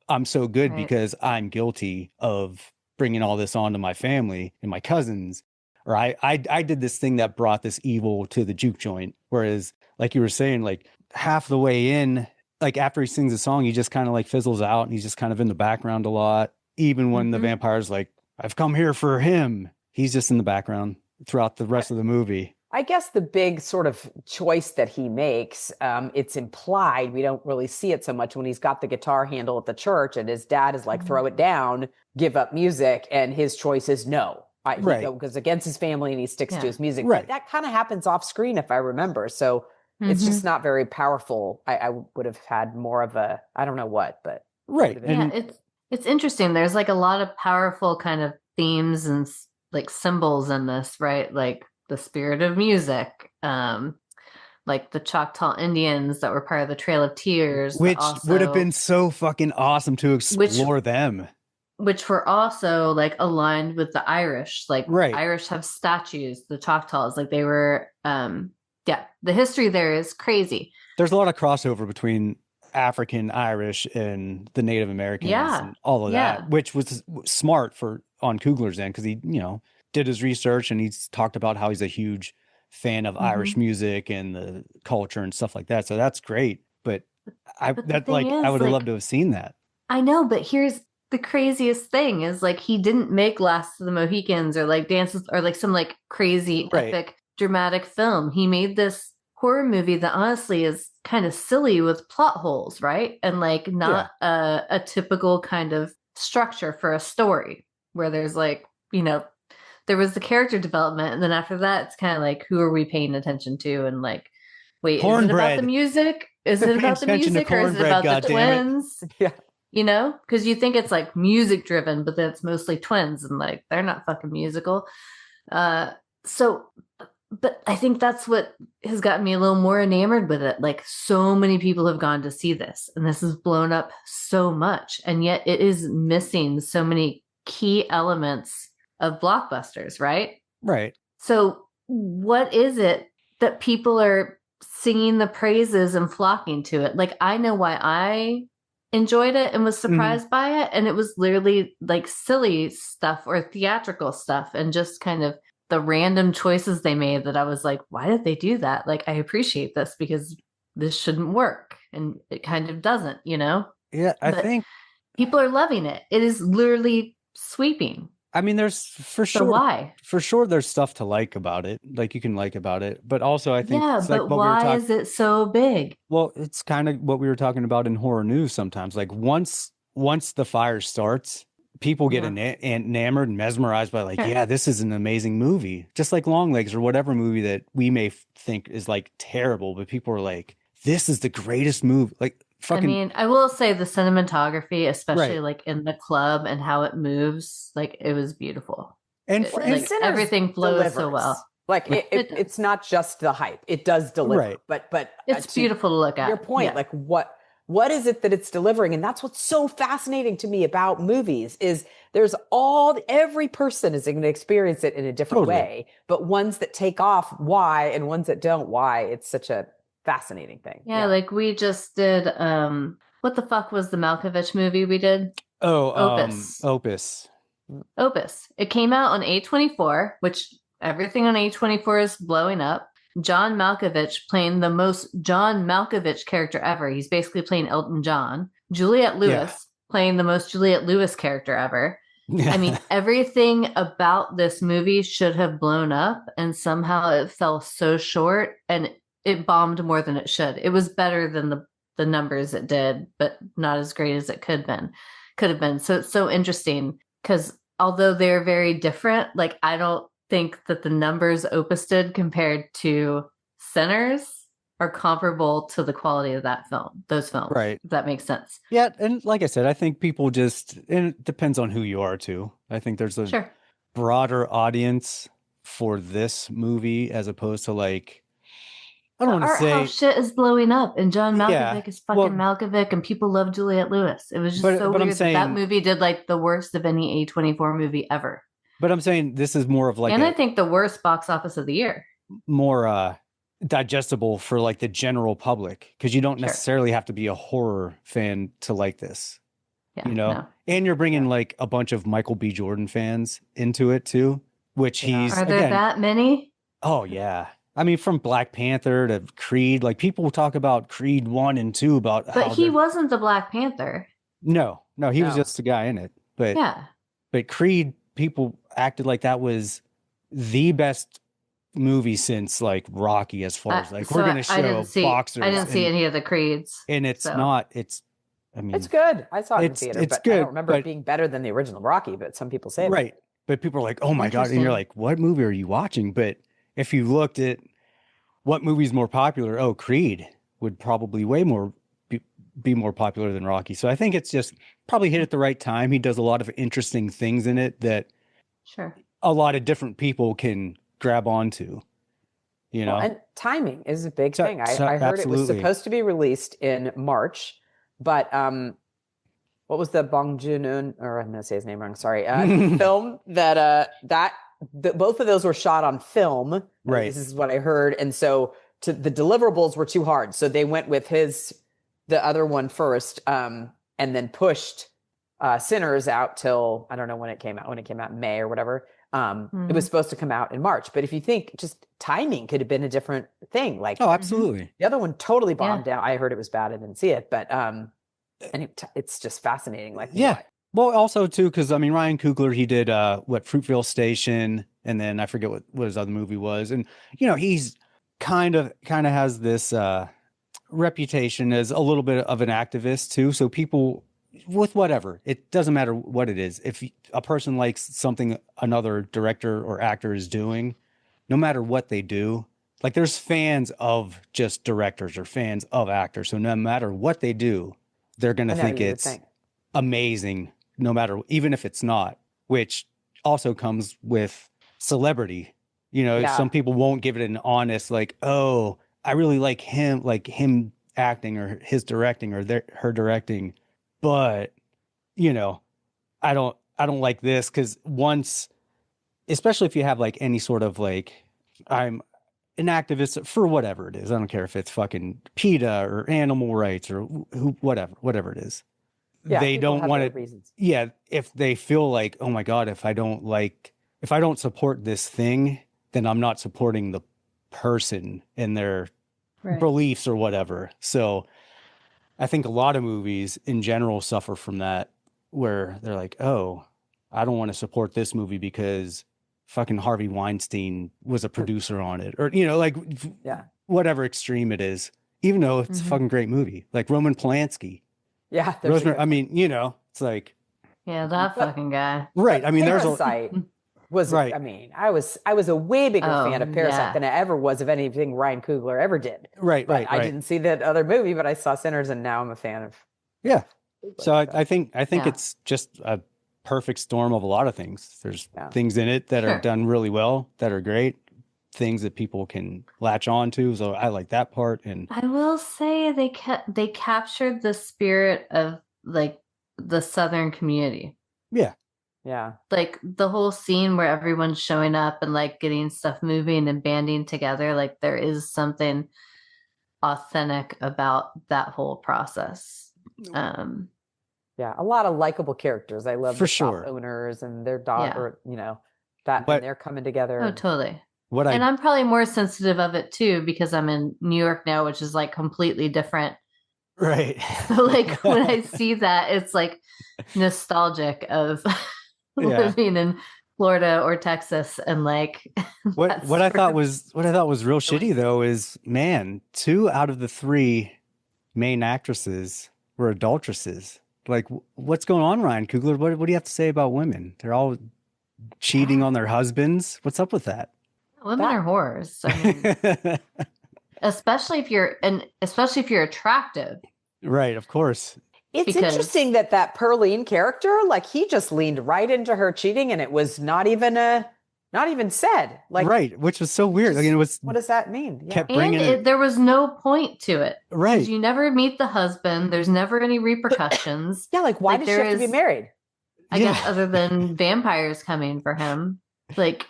I'm so good because I'm guilty of bringing all this on to my family and my cousins. Or I did this thing that brought this evil to the juke joint. Whereas, like you were saying, like half the way in, like after he sings a song, he just kind of like fizzles out and he's just kind of in the background a lot. Even when the vampire's like, I've come here for him, he's just in the background throughout the rest of the movie. I guess the big sort of choice that he makes, it's implied. We don't really see it so much when he's got the guitar handle at the church and his dad is like, throw it down, give up music. And his choice is no. He goes against his family and he sticks to his music. Right. But that kind of happens off screen, if I remember. So it's just not very powerful. I would have had more of a, I don't know what, but. Right. Yeah, it's interesting. There's like a lot of powerful kind of themes and like symbols in this, right? Like the spirit of music, like the Choctaw Indians that were part of the Trail of Tears. Which would have been so fucking awesome to explore them. Which were also like aligned with the Irish. Like Irish have statues, the Choctaws, like they were, the history there is crazy. There's a lot of crossover between African, Irish, and the Native Americans and all of that, which was smart on Coogler's end because he, did his research and he's talked about how he's a huge fan of Irish music and the culture and stuff like that. So that's great. But I would have loved to have seen that. I know, but here's the craziest thing is like he didn't make Last of the Mohicans or like Dances or like some like crazy epic dramatic film. He made this horror movie that honestly is kind of silly with plot holes, right? And like not a typical kind of structure for a story where there's like, there was the character development, and then after that, it's kind of like, who are we paying attention to? And like, wait, is it about the music? Is it about the music, or is it about the twins? Yeah, because you think it's like music driven, but then it's mostly twins, and like they're not fucking musical. But I think that's what has gotten me a little more enamored with it. Like, so many people have gone to see this, and this has blown up so much, and yet it is missing so many key elements of blockbusters, right? Right. So what is it that people are singing the praises and flocking to it? Like, I know why I enjoyed it and was surprised by it. And it was literally like silly stuff or theatrical stuff and just kind of the random choices they made that I was like, why did they do that? Like, I appreciate this because this shouldn't work. And it kind of doesn't, Yeah, I think people are loving it. It is literally sweeping. I mean, there's for sure there's stuff to like about it, like you can like about it, but also I think but why is it so big? Well, it's kind of what we were talking about in horror news sometimes. Like once the fire starts, people get enamored and mesmerized by like, this is an amazing movie, just like Longlegs or whatever movie that we may think is like terrible, but people are like, this is the greatest movie. Like, I mean, I will say the cinematography, especially like in the club and how it moves, like it was beautiful. And like, everything flows so well. Like it's not just the hype; it does deliver. But it's beautiful to look at. Your point, like what is it that it's delivering? And that's what's so fascinating to me about movies is every person is going to experience it in a different way, but ones that take off, why, and ones that don't, why. It's such a fascinating thing. Yeah, like we just did what the fuck was the Malkovich movie we did? Opus. It came out on A24, which everything on A24 is blowing up. John Malkovich playing the most John Malkovich character ever. He's basically playing Elton John. Juliette Lewis playing the most Juliette Lewis character ever. I mean, everything about this movie should have blown up, and somehow it fell so short, and it bombed more than it should. It was better than the numbers it did, but not as great as it could have been. So it's so interesting because although they're very different, like I don't think that the numbers Opus did compared to Sinners are comparable to the quality of those films. Right. If that makes sense. Yeah, and like I said, I think people just, and it depends on who you are too. I think there's a Sure. broader audience for this movie as opposed to like, I don't The want to art say, house shit is blowing up, and John Malkovich Yeah, is fucking well- Malkovich, and people love Juliette Lewis. It was just But- so but I'm weird that saying- movie did like the worst of any A24 movie ever. but I'm saying this is more of like And a I think the worst box office of the year. more digestible for like the general public because you don't Sure. necessarily have to be a horror fan to like this. Yeah, You know, no. and you're bringing like a bunch of Michael B. Jordan fans into it too, which he's Are there again. that many? Oh yeah, I mean from Black Panther to Creed, like people talk about Creed 1 and 2 about But how he they're- wasn't the Black Panther. no, he was No. just a guy in it. But Yeah. but Creed, people acted like that was the best movie since like Rocky, as far as like So we're gonna show boxers. I didn't see any of the Creeds. and it's so. not. It's I mean, It's good. I saw it in It's- theater, it's but I good, don't remember but- it being better than the original Rocky, but some people say that. right. But people are like, oh my God. And Interesting. you're like, what movie are you watching? But if you looked at what movie's more popular, oh, Creed would probably be more popular than Rocky. So I think it's just probably hit at the right time. He does a lot of interesting things in it that Sure. a lot of different people can grab onto, you know? Well, and timing is a big So- thing. I so- heard it was absolutely. supposed to be released in March, but what was the Bong Joon-un, or I'm going to say his name wrong, sorry, film that both of those were shot on film. Right. This is what I heard. And so the deliverables were too hard. So they went with the other one first, and then pushed Sinners out till, I don't know when it came out in May or whatever. It was supposed to come out in March. But if you think just timing could have been a different thing, like Oh, absolutely. the other one totally bombed out. I heard it was bad. I didn't see it, but and it's just fascinating. Like Yeah. Well, also too, because I mean, Ryan Coogler, he did Fruitvale Station, and then I forget what his other movie was, and you know, he's kind of has this reputation as a little bit of an activist too. So people with whatever, it doesn't matter what it is. If a person likes something another director or actor is doing, no matter what they do, like there's fans of just directors or fans of actors. So no matter what they do, they're gonna think it's amazing, no matter, even if it's not, which also comes with celebrity. You know, some people won't give it an honest, like, oh, I really like him acting or his directing or her directing, but you know, I don't like this because once, especially if you have like any sort of like, I'm an activist for whatever it is. I don't care if it's fucking PETA or animal rights or whatever it is. Yeah, they people don't have want their it. reasons. Yeah. If they feel like, oh my God, if I don't support this thing, then I'm not supporting the person and their beliefs or whatever. So I think a lot of movies in general suffer from that, where they're like, oh, I don't want to support this movie because fucking Harvey Weinstein was a producer on it, or, you know, like whatever extreme it is, even though it's a fucking great movie, like Roman Polanski. Yeah. Rosemary, I mean, you know, it's like, Yeah, that fucking guy. right. I mean, there's Parasite was Right. I mean, I was a way bigger fan of Parasite yeah. than I ever was of anything Ryan Coogler ever did. right, But right, I right. didn't see that other movie, but I saw Sinners, and now I'm a fan of. Yeah. So I think Yeah. it's just a perfect storm of a lot of things. There's Yeah. things in it that Sure. are done really well, that are great, things that people can latch on to. So I like that part. And I will say they captured the spirit of like the Southern community. Yeah. Like the whole scene where everyone's showing up and like getting stuff moving and banding together, like there is something authentic about that whole process. Yeah, a lot of likable characters. I love For the shop sure. owners and their daughter, you know, that But- and they're coming together. Oh, totally. what And I I'm probably more sensitive of it too because I'm in New York now, which is like completely different. right. So like when I see that, it's like nostalgic of Yeah. living in Florida or Texas and like what that what I sort thought of- was real shitty though is, man, 2 out of the 3 main actresses were adulteresses. Like, what's going on, Ryan Coogler? What do you have to say about women? They're all cheating on their husbands. What's up with that? women are whores. I mean, especially if you're attractive. Right, of course. It's Because- interesting that Perline character, like he just leaned right into her cheating, and it was not even said. Like, right, which was so weird. Like, it was what does that mean? Yeah. kept And bringing it. there was no point to it. Right. 'Cause you never meet the husband. There's never any repercussions. Yeah, like why Like, does she there have to be is- married? I guess other than vampires coming for him. Like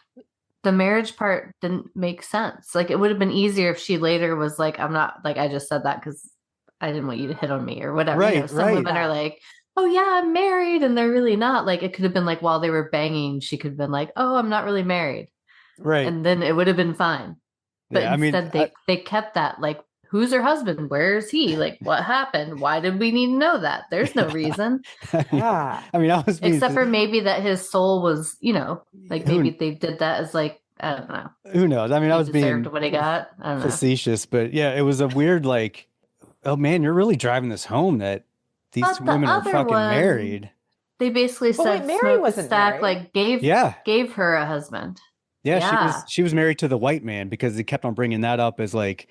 the marriage part didn't make sense. Like it would have been easier if she later was like, I'm not like I just said that because I didn't want you to hit on me or whatever. Right, Some right. women are like, oh yeah, I'm married, and they're really not. Like it could have been like while they were banging, she could have been like, oh, I'm not really married. Right. And then it would have been fine. But Yeah, I mean, instead they kept that like, who's her husband? Where is he? Like what happened? Why did we need to know that? There's no reason. Yeah. I mean, I was being, Except for maybe that his soul was, like maybe they did that as like, I don't know. who knows? I mean, I He was being deserved what he got. I don't know. facetious, but yeah, it was a weird like, oh man, you're really driving this home that these But two the women are other fucking one- married. They basically But wait, said Mary Smoke wasn't Stack married. like gave her a husband. Yeah, Yeah. she was married to the white man because they kept on bringing that up as like,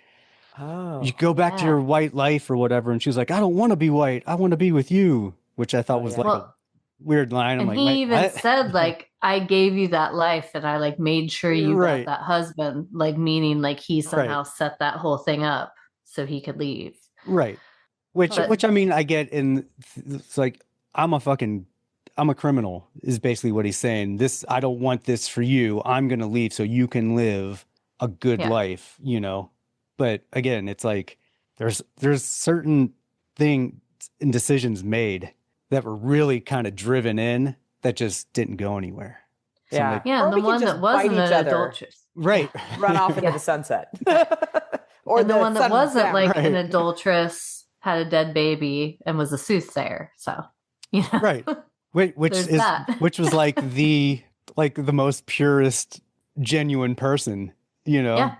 Oh. you go back to yeah. your white life or whatever, and she was like, I don't want to be white, I want to be with you, which I thought was like a Well, weird line. I'm and like, he "Wait, even what?" said like, I gave you that life and I like made sure you Right. got that husband, like meaning like he somehow set that whole thing up so he could leave. Right. Which But- I mean, I get it's like, I'm a criminal is basically what he's saying. I don't want this for you. I'm going to leave so you can live a good Yeah. life, But again, it's like, there's certain things and decisions made that were really kind of driven in that just didn't go anywhere. So I'm Yeah. like, Yeah, Or and we the could one just that fight wasn't each an other. adulteress. right. Run off into the sunset. Or And the one that sun wasn't down. like an Right. adulteress had a dead baby and was a soothsayer. So, Right. Which There's is that. which was like the most purest, genuine person, Yeah.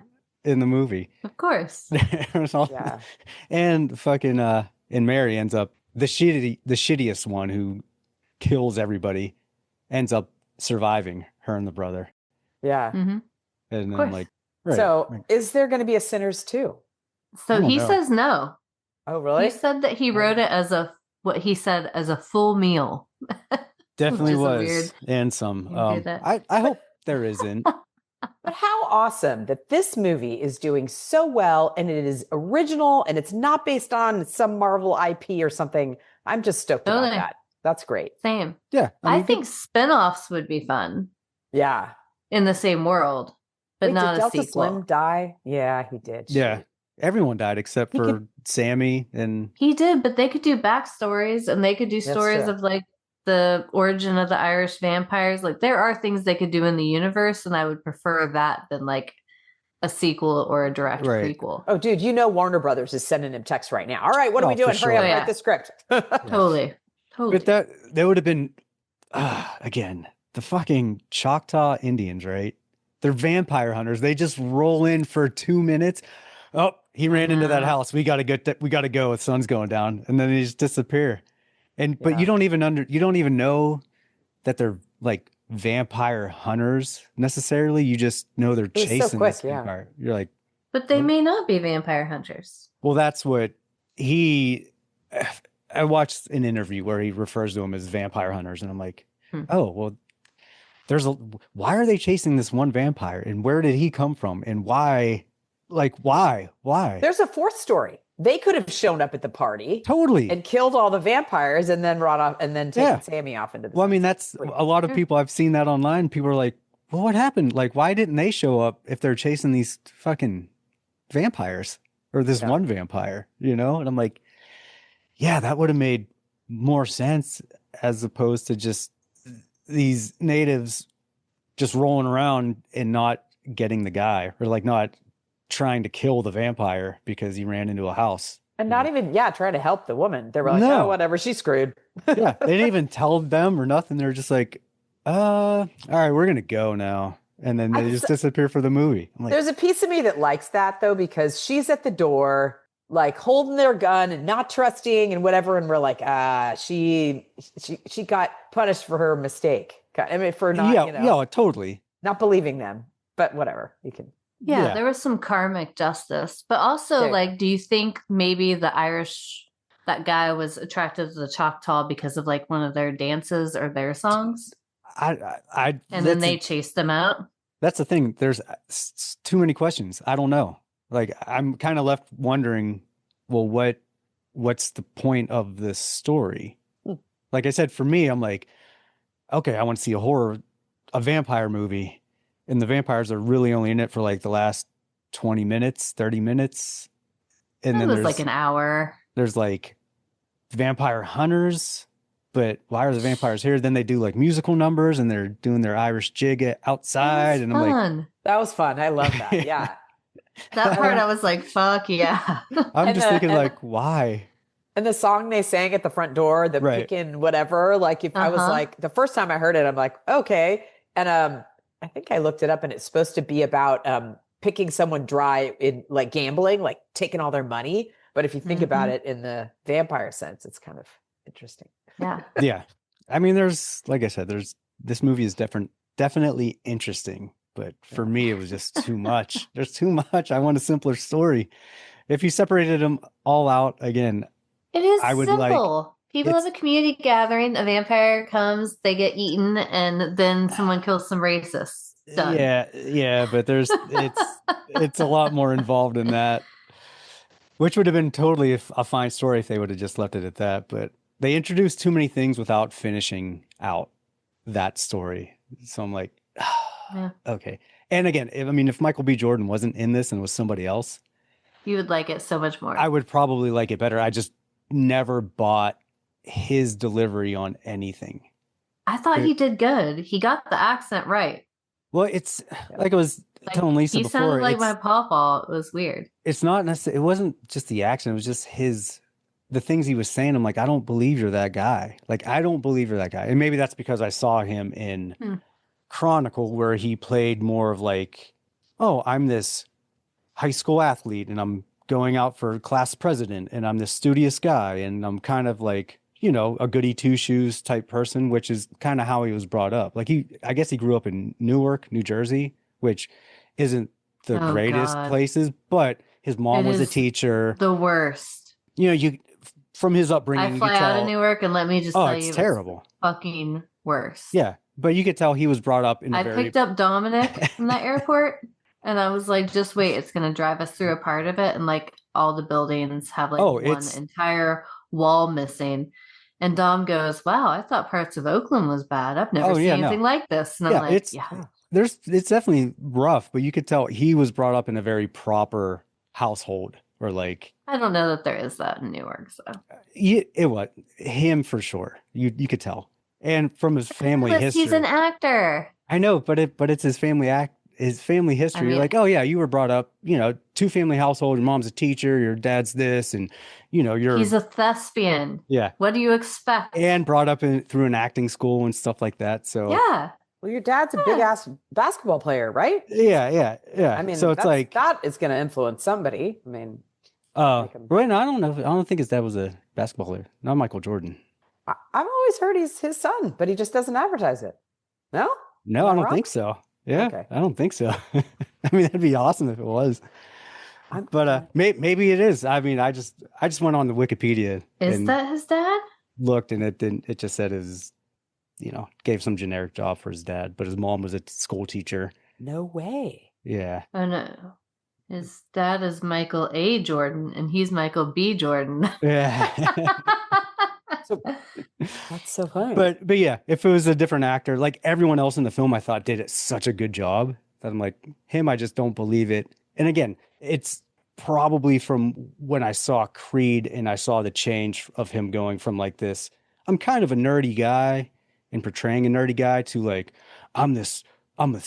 in the movie. Of course. It was all- Yeah. And fucking and Mary ends up the shittiest one who kills everybody, ends up surviving, her and the brother. Yeah. hmm And then course. like right. So like, is there going to be a Sinners 2? So don't he know. says no. Oh, really? He said that he wrote it as what he said as a full meal. definitely which is a was weird- and some. You do that. I hope there isn't. But how awesome that this movie is doing so well and it is original and it's not based on some Marvel IP or something. I'm just stoked about Totally. that. That's great. Same. Yeah. I mean, think spin-offs would be fun Yeah. in the same world, but Wait, not did a Delta sequel. Slim die? Yeah, he did. yeah. Shoot. Everyone died except He for could- Sammy and He did, but they could do backstories and they could do That's stories true. of like the origin of the Irish vampires. Like there are things they could do in the universe, and I would prefer that than like a sequel or a direct Right. prequel. Oh, dude, Warner Brothers is sending him texts right now. All right, what are Oh, we for doing? Hurry up, sure. write the script. Totally. Totally. But that would have been again, the fucking Choctaw Indians, right? They're vampire hunters. They just roll in for 2 minutes. Oh, he ran into that know. house. We gotta go. The sun's going down, and then they just disappear. And but Yeah. you don't even know that they're like vampire hunters necessarily. You just know they're was so chasing quick, this yeah. vampire. You're like, But they may not be vampire hunters. well, that's what I watched an interview where he refers to them as vampire hunters, and I'm like, oh, well, why are they chasing this one vampire, and where did he come from, and why? Like, why? There's a fourth story. They could have shown up at the party Totally. and killed all the vampires and then run off and then taken Yeah. Sammy off into the Well, I mean, sunset. that's a lot of people. I've seen that online. People are like, well, what happened? Like, why didn't they show up if they're chasing these fucking vampires or this Yeah. one vampire, And I'm like, yeah, that would have made more sense as opposed to just these natives just rolling around and not getting the guy, or like not trying to kill the vampire because he ran into a house. And not even, trying to help the woman. They were like, No. oh, whatever, she's screwed. Yeah, they didn't even tell them or nothing. They're just like, all right, we're gonna go now, and then they just disappear for the movie. I'm like, There's a piece of me that likes that though, because she's at the door, like holding their gun and not trusting and whatever. And we're like, she got punished for her mistake. I mean, for not, yeah, totally. not believing them, but whatever. You can. Yeah, there was some karmic justice. But also, Okay. like, do you think maybe that guy was attracted to the Choctaw because of like one of their dances or their songs? And then they chased them out? That's the thing. There's too many questions. I don't know. Like, I'm kind of left wondering, well, what's the point of this story? Like I said, for me, I'm like, okay, I want to see a vampire movie. And the vampires are really only in it for like the last 20 minutes, 30 minutes. And then It was there's like an hour. There's like vampire hunters, but why are the vampires here? Then they do like musical numbers and they're doing their Irish jig outside. And I'm like, that was fun. I love that. Yeah. That part I was like, fuck yeah. I'm just thinking like, why? And the song they sang at the front door, the pickin' whatever, like if I was like, the first time I heard it, I'm like, okay. And I think I looked it up and it's supposed to be about picking someone dry in like gambling, like taking all their money. But if you think about it in the vampire sense, it's kind of interesting. Yeah. Yeah. I mean, like I said, this movie is definitely interesting, but for me, it was just too much. There's too much. I want a simpler story. If you separated them all out again, it is I would simple. People have a community gathering, a vampire comes, they get eaten, and then someone kills some racists. Done. Yeah, but it's a lot more involved in that. Which would have been totally a fine story if they would have just left it at that. But they introduced too many things without finishing out that story. So I'm like, okay. And again, if Michael B. Jordan wasn't in this and was somebody else, you would like it so much more. I would probably like it better. I just never bought his delivery on anything. I thought he did good. He got the accent right. Well, it's like I was telling Lisa before. He sounded like my pawpaw. It was weird. It's not necessarily. It wasn't just the accent. It was just the things he was saying. I'm like, I don't believe you're that guy. Like, I don't believe you're that guy. And maybe that's because I saw him in Chronicle, where he played more of like, oh, I'm this high school athlete and I'm going out for class president and I'm this studious guy and I'm kind of like, a goody two shoes type person, which is kind of how he was brought up. Like I guess he grew up in Newark, New Jersey, which isn't the greatest places, but his mom was a teacher. The worst. From his upbringing, I fly out of Newark and let me just tell you, it's terrible. Fucking worse. Yeah, but you could tell he was brought up in. I picked up Dominic from the airport, and I was like, "Just wait, it's gonna drive us through a part of it, and like all the buildings have like one entire wall missing." And Dom goes, "Wow, I thought parts of Oakland was bad. I've never seen anything like this." And I'm like, it's definitely rough, but you could tell he was brought up in a very proper household, or like. I don't know that there is that in Newark, so. It was him for sure. You could tell, and from his family history. He's an actor. I know, but it's his family his family history. You're like, oh yeah, you were brought up, two family household. Your mom's a teacher, your dad's this, and he's a thespian. Yeah. What do you expect? And brought up through an acting school and stuff like that. So yeah. Well, your dad's a big ass basketball player, right? Yeah. I mean, so it's like that is going to influence somebody. I mean, right now, I don't know. I don't think his dad was a basketball player. Not Michael Jordan. I've always heard he's his son, but he just doesn't advertise it. No, I don't think so. Yeah, okay. I don't think so. I mean, that'd be awesome if it was. But maybe it is. I mean, I just went on the Wikipedia. Is that his dad? Looked and it didn't. It just said his, gave some generic job for his dad, but his mom was a school teacher. No way. Yeah. Oh no. His dad is Michael A. Jordan, and he's Michael B. Jordan. Yeah. That's so funny. But yeah, if it was a different actor, like everyone else in the film, I thought did it such a good job that I'm like, him, I just don't believe it. And again, it's probably from when I saw Creed and I saw the change of him going from like this, I'm kind of a nerdy guy and portraying a nerdy guy to like, I'm this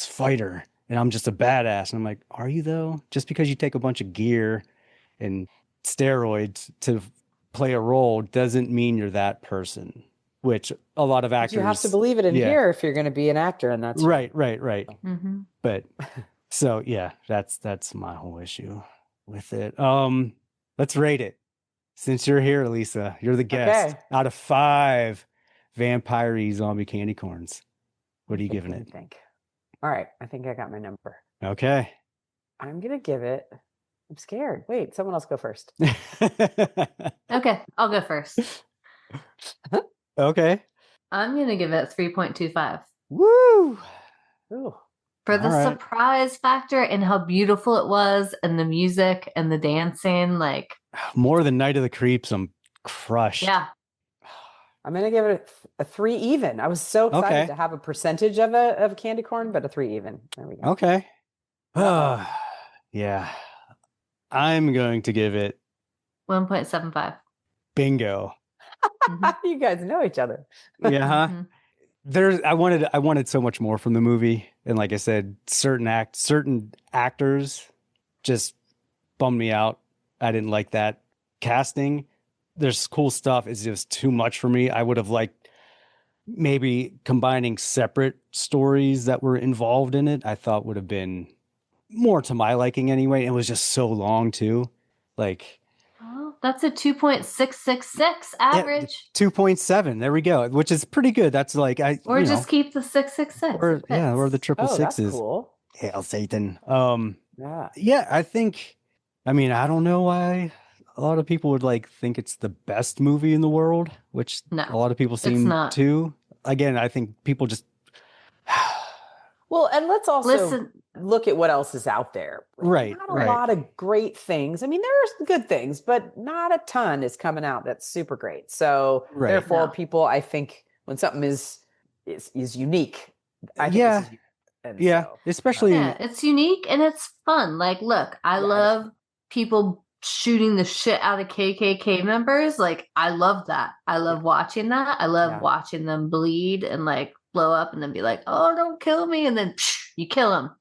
fighter and I'm just a badass. And I'm like, are you though? Just because you take a bunch of gear and steroids to play a role doesn't mean you're that person, which a lot of actors. You have to believe it in here if you're going to be an actor, and that's right. Mm-hmm. But so yeah, that's my whole issue with it. Let's rate it. Since you're here, Lisa, you're the guest. Okay. Out of 5 vampire zombie candy corns, what are you giving it? All right, I think I got my number. Okay. I'm gonna give it. I'm scared. Wait, someone else go first. Okay, I'll go first. Okay. I'm going to give it 3.25. Woo! Ooh. For the All right. surprise factor and how beautiful it was and the music and the dancing, like More than Night of the Creeps, I'm crushed. yeah. I'm gonna give it a 3 even. I was so excited Okay. to have a percentage of a candy corn, but a 3 even. There we go. Okay. Uh-oh. Yeah. I'm going to give it 1.75. bingo. You guys know each other. Yeah. Huh? Mhm. I wanted so much more from the movie. And like I said, certain actors just bummed me out. I didn't like that casting. There's cool stuff. It's just too much for me. I would have liked maybe combining separate stories that were involved in it. I thought would have been more to my liking anyway. It was just so long too. Like, Oh, that's a 2.666 average. 2.7. There we go. Which is pretty good. That's like Or just keep the 666. or the triple Oh, that's sixes. cool. Hail Satan. Yeah. Yeah, I think. I mean, I don't know why a lot of people would like think it's the best movie in the world, which No, a lot of people it's seem not. to. Again, I think people just Well, and let's also Listen, look at what else is out there. Right, Not a right. lot of great things. I mean, there's good things, but not a ton is coming out that's super great. So Right. therefore, No. people, I think, when something is unique, I think Yeah. this is unique. And Yeah, so, especially yeah, it's unique and it's fun. Like, look, I Yeah, love people shooting the shit out of KKK members. Like, I love that. I love watching that. I love Yeah. watching them bleed and like blow up and then be like, oh, don't kill me. And then you kill them.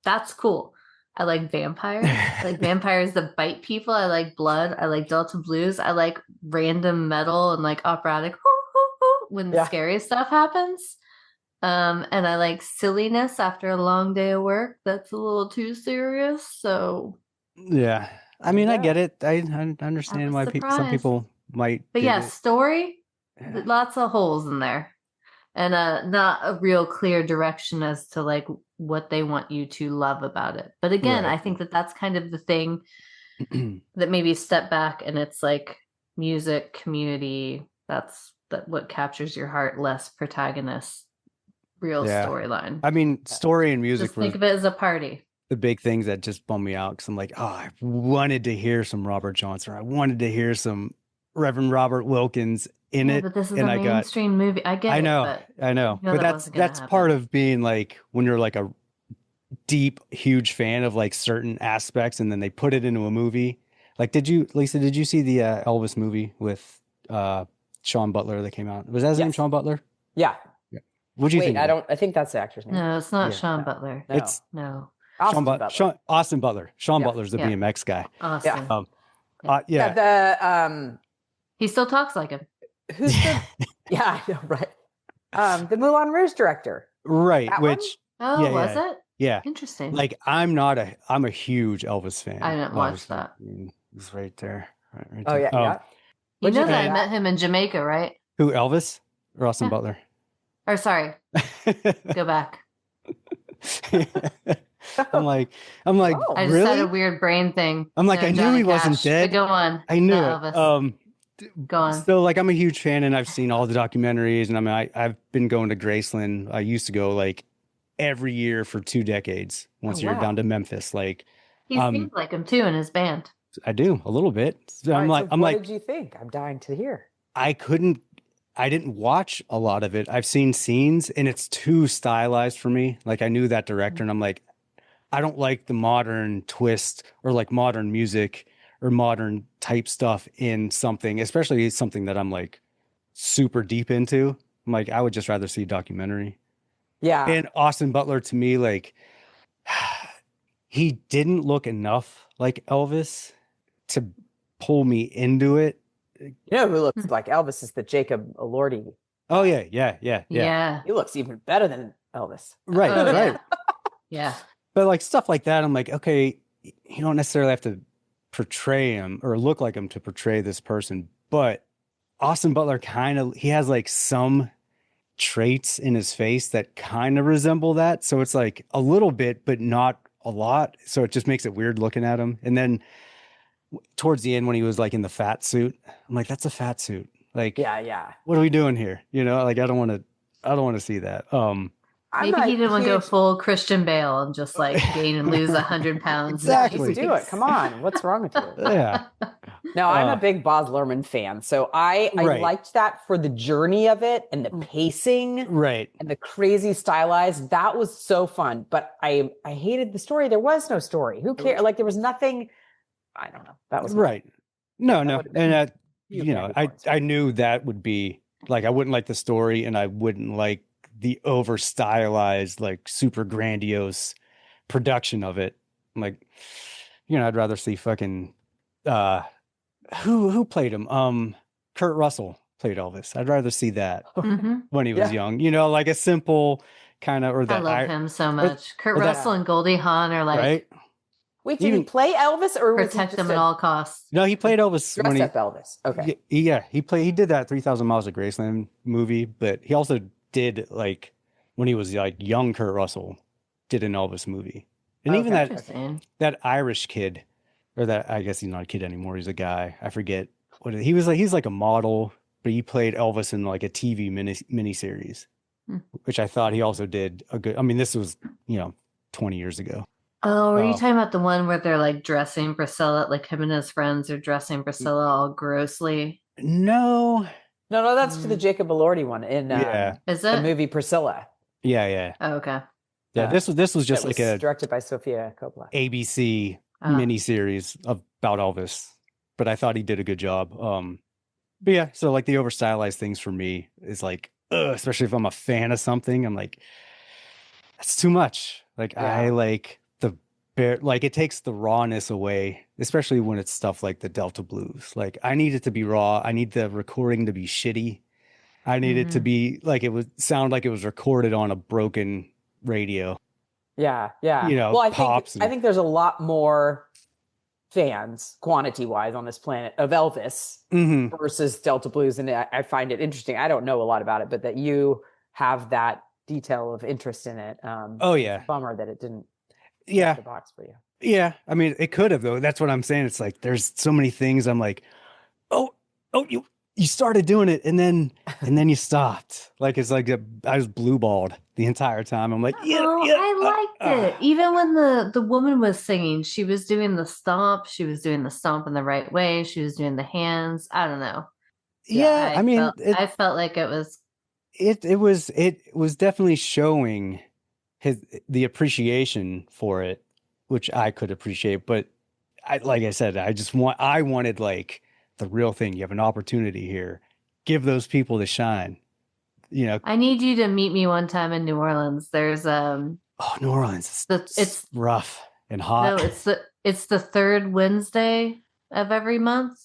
That's cool. I like vampires. I like vampires that bite people. I like blood. I like Delta Blues. I like random metal and like operatic when the Yeah. scariest stuff happens. And I like silliness after a long day of work. That's a little too serious. So, yeah. I mean, I Yeah. get it. I understand I'm why some surprised. people might. But dig yeah, it. story, Yeah. lots of holes in there. And not a real clear direction as to like what they want you to love about it. But again, Right. I think that that's kind of the thing that maybe step back and it's like music, community. That's what captures your heart, less protagonist, real Yeah. storyline. I mean, story and music Just were think of it as a party. the big things that just bummed me out because I'm like, oh, I wanted to hear some Robert Johnson. I wanted to hear some Reverend Robert Wilkins in Yeah, it. but this is and a I got, mainstream movie. I get I it, know, but I know, you know but that wasn't gonna that's part happen. of being like when you're like a deep, huge fan of like certain aspects, and then they put it into a movie. Like, Lisa? Did you see the Elvis movie with Sean Butler that came out? Was that his name, Yes. Sean Butler? Yeah. What'd you Wait, think? of it? I think that's the actor's name. No, it's not Yeah. Sean No. Butler. No. It's No. Austin Butler. Austin Butler. Sean Yeah. Butler's the Yeah. BMX guy. Austin. Yeah. The He still talks like him. who's the yeah, I know, right. The Moulin Rouge director. Right. That one? Which Oh, Yeah, was yeah. it? yeah. Interesting. Like I'm a huge Elvis fan. I didn't watch obviously. that. I mean, he's right there. Right Oh there. yeah, yeah. you What'd know think that I of met him in Jamaica, right? Who, Elvis or Austin Yeah. Butler? Or sorry, go back. I'm like, Oh. I just really? had a weird brain thing. I'm like, No, I knew Johnny he wasn't Cash. dead. But go on. I knew Not it. Elvis. Go on. So like, I'm a huge fan, and I've seen all the documentaries, and I mean, I've been going to Graceland. I used to go like every year for 2 decades. Once Oh, you're wow. down to Memphis, like He seems like him too in his band. I do a little bit. So All I'm right, like, so what did you think? I'm dying to hear. I didn't watch a lot of it. I've seen scenes and it's too stylized for me. Like I knew that director and I'm like, I don't like the modern twist or like modern music or modern type stuff in something, especially something that I'm like super deep into. I'm like, I would just rather see a documentary. Yeah. And Austin Butler to me, like he didn't look enough like Elvis to pull me into it. You know who looks like Elvis is the Jacob Elordi. Oh yeah. He looks even better than Elvis. Right, Oh, yeah. right. Yeah. But like stuff like that, I'm like, okay, you don't necessarily have to portray him or look like him to portray this person. But Austin Butler he has like some traits in his face that kind of resemble that. So it's like a little bit, but not a lot, so it just makes it weird looking at him. And then towards the end, when he was like in the fat suit, I'm like, that's a fat suit. Like, Yeah. what are we doing here? You know, like I don't want to see that. Maybe he didn't want to go full Christian Bale and just like gain and lose 100 pounds. Exactly. Do it. Come on. What's wrong with you? Yeah. No, I'm a big Baz Luhrmann fan. So I liked that for the journey of it and the pacing. Right. And the crazy stylized. That was so fun. But I hated the story. There was no story. Who cares? Like there was nothing. I don't know. That was right. No. And I knew that would be like, I wouldn't like the story and I wouldn't like the over stylized, like super grandiose production of it. I'm like, I'd rather see fucking who played him? Kurt Russell played Elvis. I'd rather see that when he was young. Like a simple kind of, or that I love him so much. Kurt Russell and Goldie Hawn are like, right? Wait, did he play Elvis or protect them at all costs? No, he played Elvis when he Elvis. Okay. He did that 3,000 Miles of Graceland movie, but he also did like when he was like young Kurt Russell did an Elvis movie. And even that Irish kid, or that, I guess he's not a kid anymore, he's a guy. I forget what he was like. He's like a model, but he played Elvis in like a TV miniseries, which I thought he also did a good. I mean, this was 20 years ago. Oh, are you talking about the one where they're like dressing Priscilla, like him and his friends are dressing Priscilla all grossly? No, that's the Jacob Elordi one in is it? The movie Priscilla. Yeah. Oh, okay. Yeah, this was just like a directed by Sofia Coppola ABC miniseries about Elvis, but I thought he did a good job. But yeah, so like the over stylized things for me is like, especially if I'm a fan of something, I'm like, that's too much. Like I like like it takes the rawness away, especially when it's stuff like the Delta Blues. Like I need it to be raw. I need the recording to be shitty. I need it to be like it would sound like it was recorded on a broken radio. Yeah. Well, I think there's a lot more fans, quantity-wise, on this planet of Elvis versus Delta Blues, and I find it interesting. I don't know a lot about it, but that you have that detail of interest in it. It's a bummer that it didn't. The box for you. Yeah, I mean, it could have though. That's what I'm saying. It's like there's so many things. I'm like, oh, you started doing it, and then you stopped. Like it's like I was blue balled the entire time. I'm like, I liked it. Even when the woman was singing, she was doing the stomp. She was doing the stomp in the right way. She was doing the hands. I don't know. Yeah, I felt like it was. It was definitely showing the appreciation for it, which I could appreciate. But like I said, I wanted like the real thing. You have an opportunity here. Give those people the shine. I need you to meet me one time in New Orleans. There's New Orleans. It's rough and hot. No, it's the third Wednesday of every month.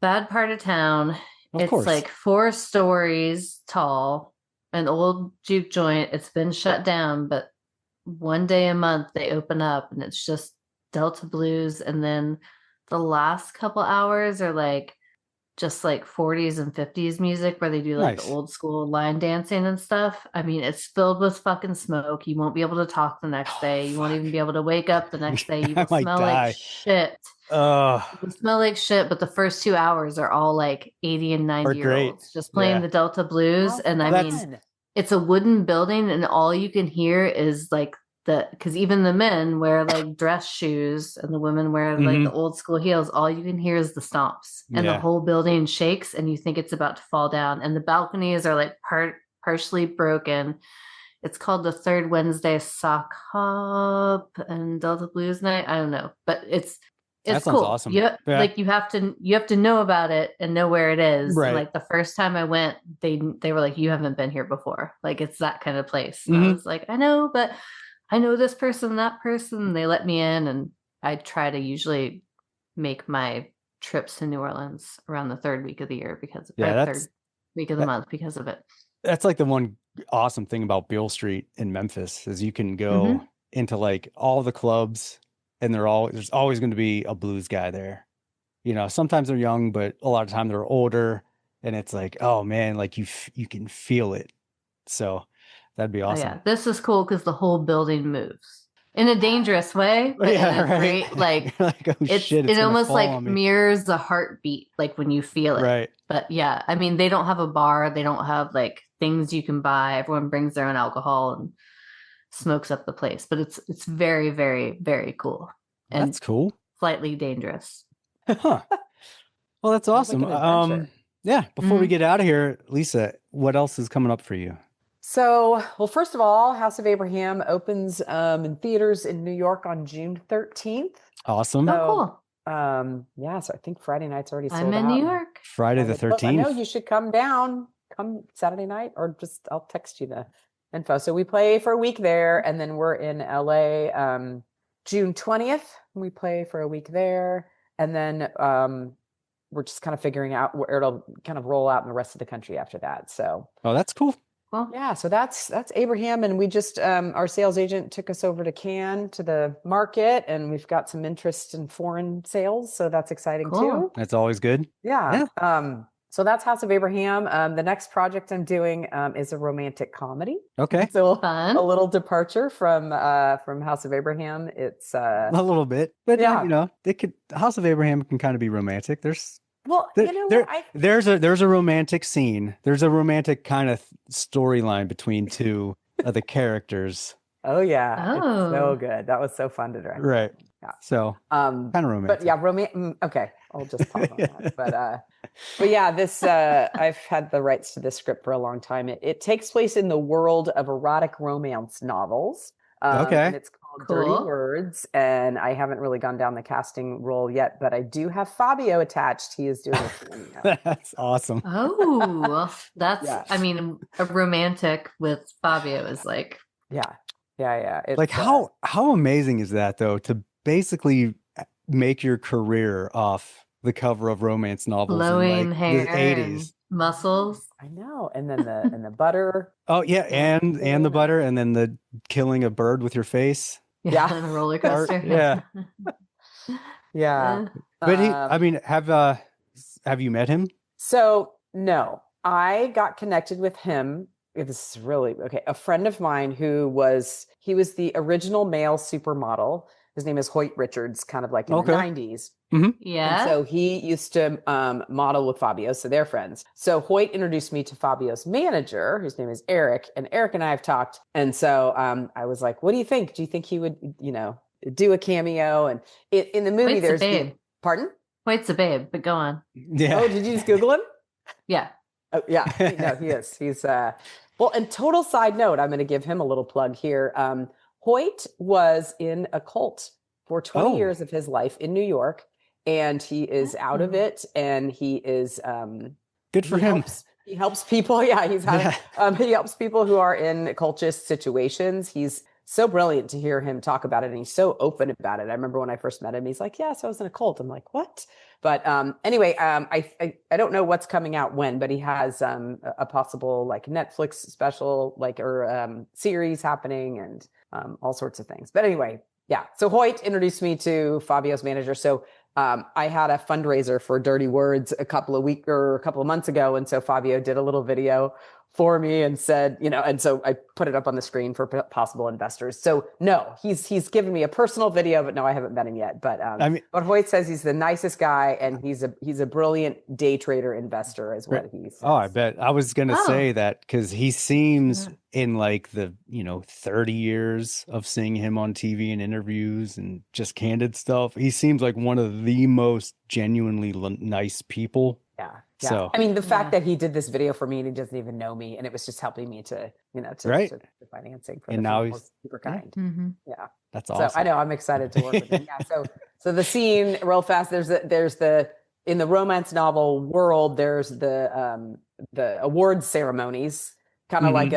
Bad part of town. It's like 4 stories tall. An old juke joint. It's been shut down, but one day a month they open up and it's just Delta Blues. And then the last couple hours are like just like 40s and 50s music where they do like the old school line dancing and stuff. I mean, it's filled with fucking smoke. You won't be able to talk the next day. You won't even be able to wake up the next day. You will smell like shit. You smell like shit, but the first 2 hours are all like 80 and 90-year-olds just playing the Delta Blues. And I mean, it's a wooden building and all you can hear is like because even the men wear like dress shoes and the women wear like the old school heels. All you can hear is the stomps and the whole building shakes and you think it's about to fall down. And the balconies are like partially broken. It's called the Third Wednesday Sock Hop and Delta Blues Night. I don't know, but it's cool. Sounds awesome. Like you have to know about it and know where it is. Right. And like the first time I went, they were like, you haven't been here before. Like it's that kind of place. And I was like, I know, but I know this person, that person. They let me in, and I try to usually make my trips to New Orleans around the third week of the year third week of the month because of it. That's like the one awesome thing about Beale Street in Memphis is you can go into like all the clubs. And there's always going to be a blues guy there. Sometimes they're young, but a lot of time they're older. And it's like, oh man, like you can feel it. So that'd be awesome. Oh, yeah, this is cool because the whole building moves. in a dangerous way, but Yeah, in a right. great, like, You're like, oh shit, it gonna almost fall like on me. mirrors a heartbeat, like when you feel it. Right. But yeah, I mean, they don't have a bar. They don't have like things you can buy. Everyone brings their own alcohol and smokes up the place. But it's very, very, very cool. And That's cool. slightly dangerous. Huh. Well, that's Sounds like awesome. an adventure. Yeah. Before we get out of here, Lisa, what else is coming up for you? So, well, first of all, House of Abraham opens in theaters in New York on June 13th. Awesome. Oh, cool. Yeah, so I think Friday night's already sold I'm in out. New York. Friday the I know 13th. you should come down. Come Saturday night, or just I'll text you the info. So we play for a week there, and then we're in LA June 20th. We play for a week there, and then we're just kind of figuring out where it'll kind of roll out in the rest of the country after that. So Oh, that's cool. Well, yeah, so that's Abraham, and we just our sales agent took us over to Cannes to the market, and we've got some interest in foreign sales, so that's exciting Cool. too. That's always good. Yeah. So that's House of Abraham. The next project I'm doing is a romantic comedy. Okay. So Fun. a little departure from House of Abraham. It's A little bit. But Yeah. you know, House of Abraham can kind of be romantic. There's well, There- you know there- what? there's a romantic scene. There's a romantic kind of storyline between two of the characters. Oh yeah, it's so Oh. good. That was so fun to direct. Right. Yeah. So kind of romantic. But yeah, okay, I'll just pause on that. But yeah, this I've had the rights to this script for a long time. It takes place in the world of erotic romance novels. Okay. And it's called Dirty Cool. Words, and I haven't really gone down the casting role yet, but I do have Fabio attached. He is doing a cameo. That's awesome. Oh, that's, Yeah. I mean, a romantic with Fabio is like, Yeah. It's, Like how amazing is that though, to basically make your career off the cover of romance novels flowing in like hair the 80s. and muscles. I know, and then the butter. Oh yeah, and the butter, and then the killing a bird with your face. Yeah. And a roller Art, coaster. yeah. Yeah. But he, Um, I mean, have you met him? So no, I got connected with him. This is really okay. A friend of mine he was the original male supermodel. His name is Hoyt Richards, kind of like in Okay. the 90s. Yeah. And so he used to model with Fabio, so they're friends. So Hoyt introduced me to Fabio's manager, whose name is Eric, and Eric and I have talked. And so I was like, "What do you think? Do you think he would, do a cameo?" And in the movie, Hoyt's a there's babe. Pardon? Hoyt's a babe, but go on. Yeah. Oh, did you just Google him? Yeah. Oh, yeah, no, he is. He's well. And total side note, I'm going to give him a little plug here. Hoyt was in a cult for 20 Oh. years of his life in New York, and he is out of it. And he is Good for he him. he helps people. Yeah, he helps people who are in cultist situations. He's so brilliant to hear him talk about it, and he's so open about it. I remember when I first met him, he's like, "Yes, I was in a cult." I'm like, "What?" But anyway, I don't know what's coming out when, but he has a possible like Netflix special or series happening, and all sorts of things. But anyway, yeah. So Hoyt introduced me to Fabio's manager. So I had a fundraiser for Dirty Words a couple of months ago, and so Fabio did a little video for me and said, and so I put it up on the screen for possible investors. So no, he's given me a personal video, but no, I haven't met him yet. But but Hoyt says he's the nicest guy, and he's a brilliant day trader investor, is what he says. Oh, I bet. I was gonna say that because he seems in like the 30 years of seeing him on TV and interviews and just candid stuff. He seems like one of the most genuinely nice people. Yeah. So I mean, the fact that he did this video for me and he doesn't even know me, and it was just helping me to Right. to financing for And the now film he's- was super kind. Mhm. Yeah. that's So awesome. I know I'm excited to work with him. Yeah. So the scene real fast. There's the in the romance novel world. There's the awards ceremonies, kind of like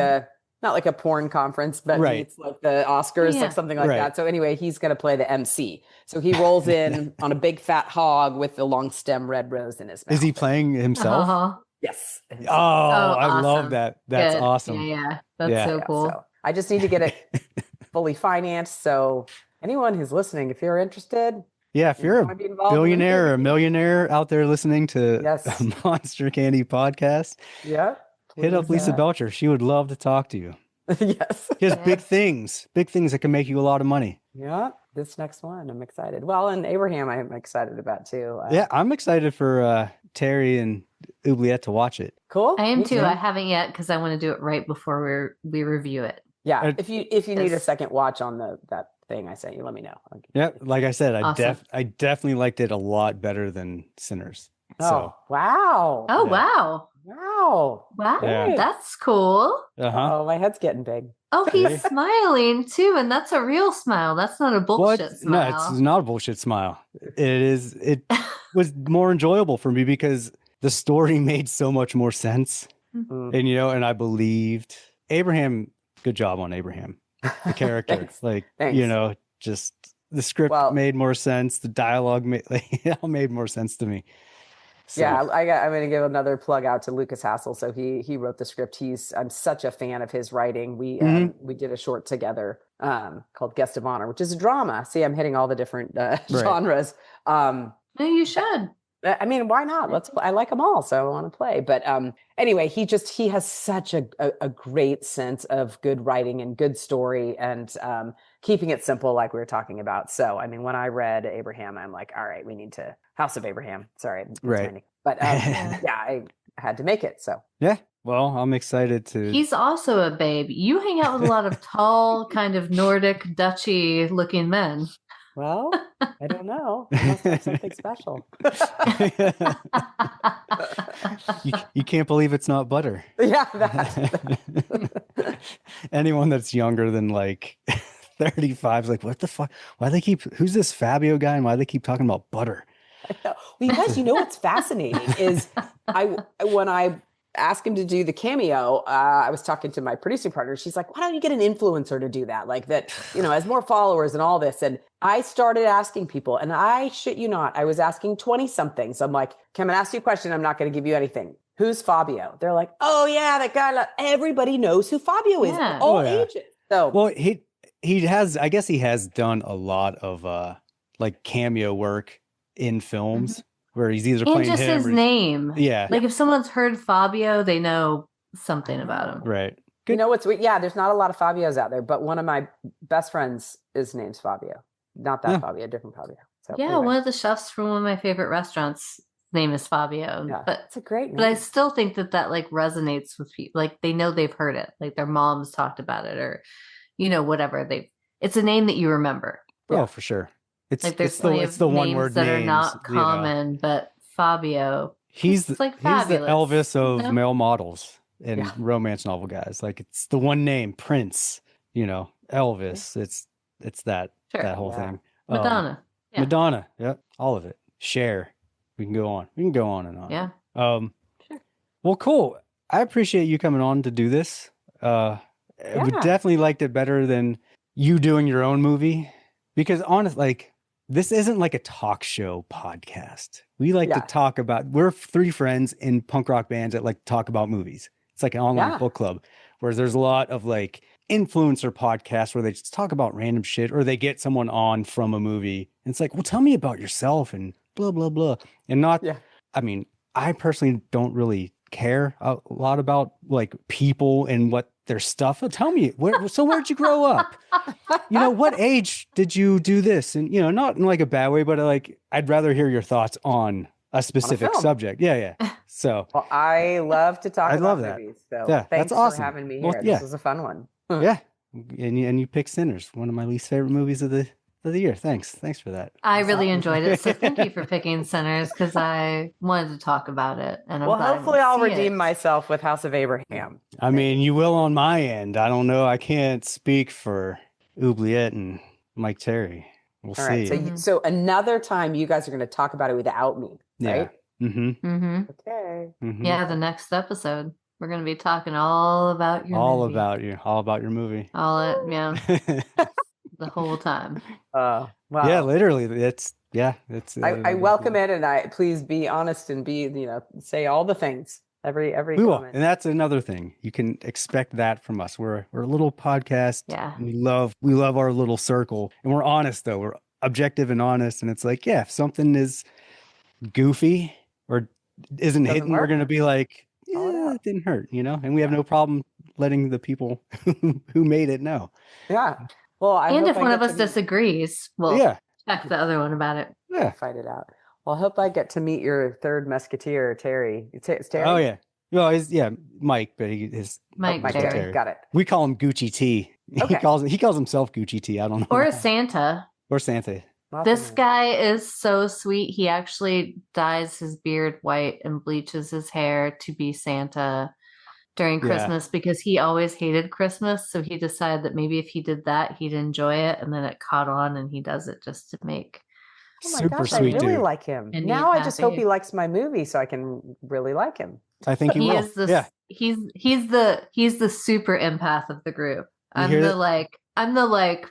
not like a porn conference, but Right. it's like the Oscars, Yeah. like something like Right. that. So anyway, he's going to play the MC. So he rolls in on a big fat hog with the long stem red rose in his mouth. Is he playing himself? Uh-huh. Yes. Oh, I awesome. love that. That's Good. awesome. Yeah. That's Yeah. so Yeah, cool. so I just need to get it fully financed. So anyone who's listening, if you're interested, Yeah, if you you're wanna a be involved in the billionaire or a movie, millionaire out there listening to Yes. a Monster Candy podcast, yeah, hit up please, Lisa Belcher. She would love to talk to you. yes. She has Yeah. big things that can make you a lot of money. Yeah, this next one, I'm excited. Well, and Abraham, I'm excited about too. Yeah, I'm excited for Terry and Oubliette to watch it. Cool. I am Me too. I haven't yet because I want to do it right before we review it. Yeah, if you need a Yes. second watch on that thing I sent you, let me know. Yeah, like I said, Awesome. I definitely liked it a lot better than Sinners. Oh, wow. Oh, Yeah. wow. Wow. Wow. Yeah. That's cool. Uh-huh. Oh, my head's getting big. Oh, he's smiling too, and that's a real smile. That's not a bullshit No, smile. it's not a bullshit smile. It was more enjoyable for me because the story made so much more sense. Mm. And and I believed Abraham. Good job on Abraham, the character. Thanks. Just the script made more sense. The dialogue it all made more sense to me. So. Yeah, I'm going to give another plug out to Lucas Hassel. So he wrote the script. I'm such a fan of his writing. We did a short together called Guest of Honor, which is a drama. See, I'm hitting all the different genres. No, you should. I mean, why not? I like them all, so I want to play. But anyway, he has such a great sense of good writing and good story and keeping it simple, like we were talking about. So, I mean, when I read Abraham, I'm like, all right, we need to House of Abraham. Sorry, right. But yeah, I had to make it. So yeah. Well, I'm excited to. He's also a babe. You hang out with a lot of tall, kind of Nordic, Dutchy looking men. Well, I don't know. I must have something special. you can't believe it's not butter. Yeah, that. Anyone that's younger than like 35 is like, what the fuck? Who's this Fabio guy and why do they keep talking about butter? I know. Well, you guys, what's fascinating is when I asked him to do the cameo, I was talking to my producing partner. She's like, why don't you get an influencer to do that? Like that, has more followers and all this. And I started asking people, and I shit you not, I was asking 20 somethings. I'm like, can I ask you a question? I'm not going to give you anything. Who's Fabio? They're like, oh yeah, that guy. Everybody knows who Fabio is. Yeah. All ages. So well, he has, I guess he has done a lot of like cameo work in films. Mm-hmm. Where he's either playing just him his name. Yeah. Like if someone's heard Fabio, they know something about him. Right. Good. What's there's not a lot of Fabios out there, but one of my best friends, his name's Fabio. Not that Fabio, different Fabio. So anyway. One of the chefs from one of my favorite restaurants' name is Fabio. Yeah, but it's a great name. But I still think that like resonates with people. Like they know they've heard it. Like their moms talked about it or whatever. It's a name that you remember. Oh, for sure. It's like there's it's the one word that names, are not common, but Fabio. He's the Elvis of male models and Yeah. romance novel guys. Like it's the one name, Prince. Elvis. It's that whole thing. Madonna. Madonna. Yep, all of it. Cher. We can go on. We can go on and on. Yeah. Sure. Well, cool. I appreciate you coming on to do this. We definitely liked it better than you doing your own movie because honestly, like this isn't like a talk show podcast. We like to talk about. We're three friends in punk rock bands that like to talk about movies. It's like an online book club, whereas there's a lot of like influencer podcasts where they just talk about random shit or they get someone on from a movie. And it's like, well, tell me about yourself and blah, blah, blah. And not, I mean, I personally don't really care a lot about like people and what their stuff. Tell me, where'd you grow up? What age did you do this? And, not in like a bad way, but like, I'd rather hear your thoughts on a specific subject. Yeah. So well, I love to talk about movies. So yeah, thanks that's awesome. for having me Well, here. yeah. This was a fun one. Yeah. And you picked Sinners, one of my least favorite movies of the year. Thanks for that. I really enjoyed it. So thank you for picking Sinners because I wanted to talk about it. And hopefully I'll redeem myself with House of Abraham. I mean, you will on my end. I don't know. I can't speak for Oubliette and Mike Terry. We'll see. All right. So another time you guys are going to talk about it without me, right? Yeah. Mm-hmm. Okay. Mm-hmm. Yeah, the next episode. We're going to be talking all about your movie. All about your movie. The whole time. Wow. Yeah, literally. I welcome it, and please be honest and say all the things. Every we will. comment. And that's another thing. You can expect that from us. We're a little podcast. Yeah. And we love our little circle. And we're honest though. We're objective and honest. And it's like, yeah, if something is goofy or isn't hitting, we're gonna be like, yeah, it didn't hurt, And we have no problem letting the people who made it know. Yeah. Well, I And hope if I one get of us to disagrees, we'll check the other one about it. Yeah. fight it out. Well, I hope I get to meet your third musketeer, Terry. It's Terry? Oh yeah. Well, Mike, but Mike Terry. Got it. We call him Gucci T. Okay. He calls himself Gucci T. I don't know. Or why. Santa. Or Santa. This guy is so sweet. He actually dyes his beard white and bleaches his hair to be Santa during Christmas because he always hated Christmas. So he decided that maybe if he did that, he'd enjoy it. And then it caught on and he does it just to make. Oh my Super gosh, sweet I really dude. like him. And Now he's I just hope happy. he likes my movie so I can really like him. I think he will. Is the he's the super empath of the group. I'm hear the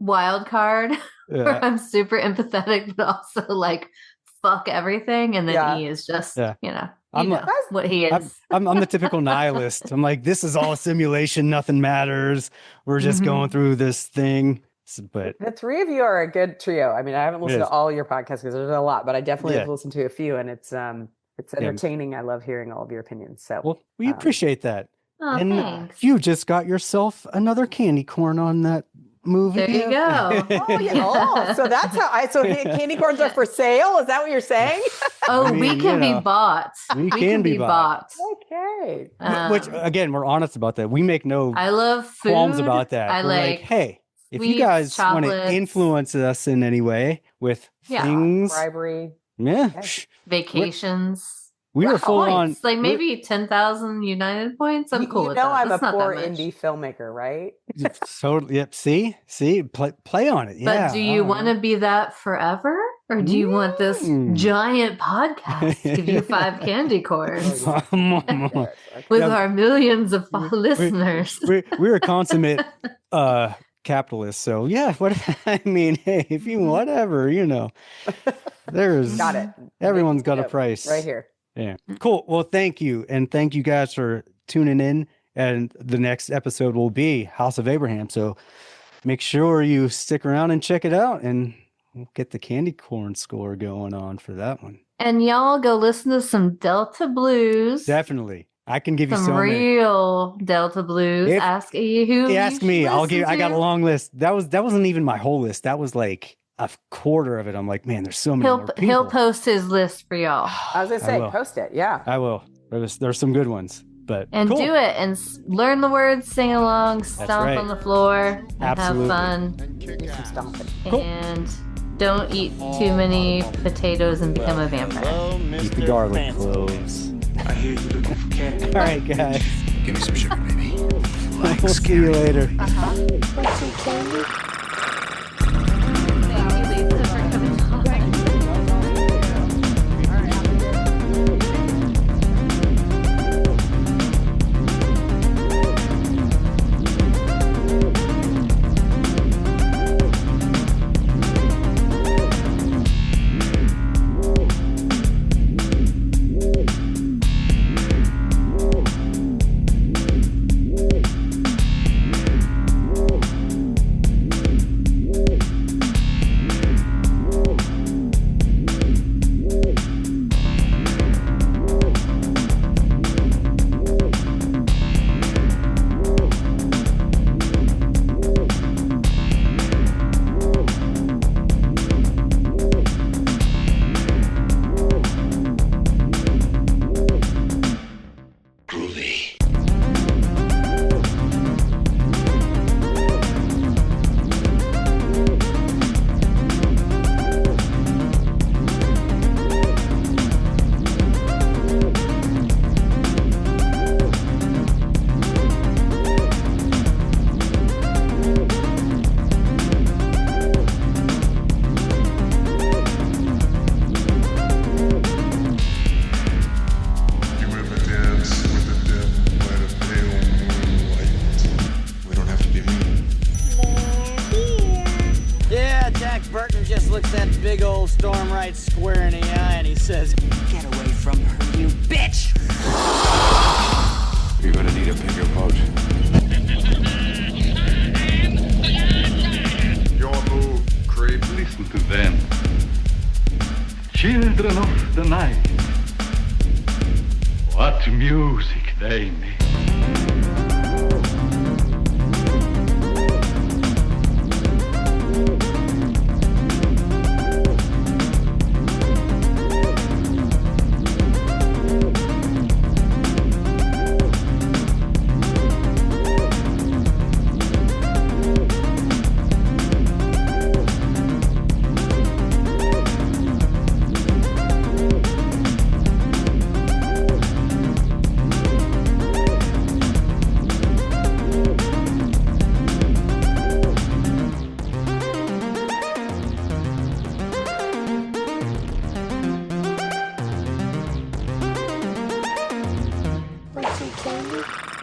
wild card where I'm super empathetic but also like fuck everything, and then he is just what he is. I'm the typical nihilist. I'm like, this is all a simulation, nothing matters. We're just going through this thing. But the three of you are a good trio. I mean, I haven't listened to all your podcasts because there's a lot, but I definitely have listened to a few, and it's entertaining. I love hearing all of your opinions. So we appreciate that. Oh, and thanks. you just got yourself another candy corn on that movie. There you go. So that's how so candy corns are for sale. Is that what you're saying? Oh, we can be bought. We can be bought. Okay. Which again, we're honest about that. We make no I love food. qualms about that. I We're like, hey, if you guys want to influence us in any way with things, bribery, vacations. We were full on, like maybe 10,000 United points. I'm cool with that. I'm That's a not poor that much. indie filmmaker, right? Totally. Yep. See, play on it. Yeah. But do you want to be that forever, or do you want this giant podcast to give you 5 candy corns with our millions of listeners? We're a consummate capitalists, so what I mean, hey, if you whatever, there's got it. Everyone's got a price right here. Yeah. Cool. Well, thank you. And thank you guys for tuning in. And the next episode will be House of Abraham. So make sure you stick around and check it out, and we'll get the candy corn score going on for that one. And y'all go listen to some Delta Blues. Definitely. I can give you some real Delta Blues. Ask me. I got a long list. That wasn't even my whole list. That was like a quarter of it. I'm like, man, there's so many more people. He'll post his list for y'all. I was gonna say, post it. Yeah, I will. There's some good ones, but do it and learn the words, sing along, stomp on the floor, and Absolutely. have fun. And do some stomping. Cool. And don't eat too many potatoes and become a vampire. Eat the garlic cloves. I hear you looking for candy. All right, guys. Give me some sugar, baby. Like We'll see you later. Want some candy? Thank you, Lisa, for coming on. looks that big old storm right square in the eye and he says, "Get away from her, you bitch!" You're gonna need a bigger boat. Your move, creep. Listen to them. Children of the night. What music they make. Fancy candy?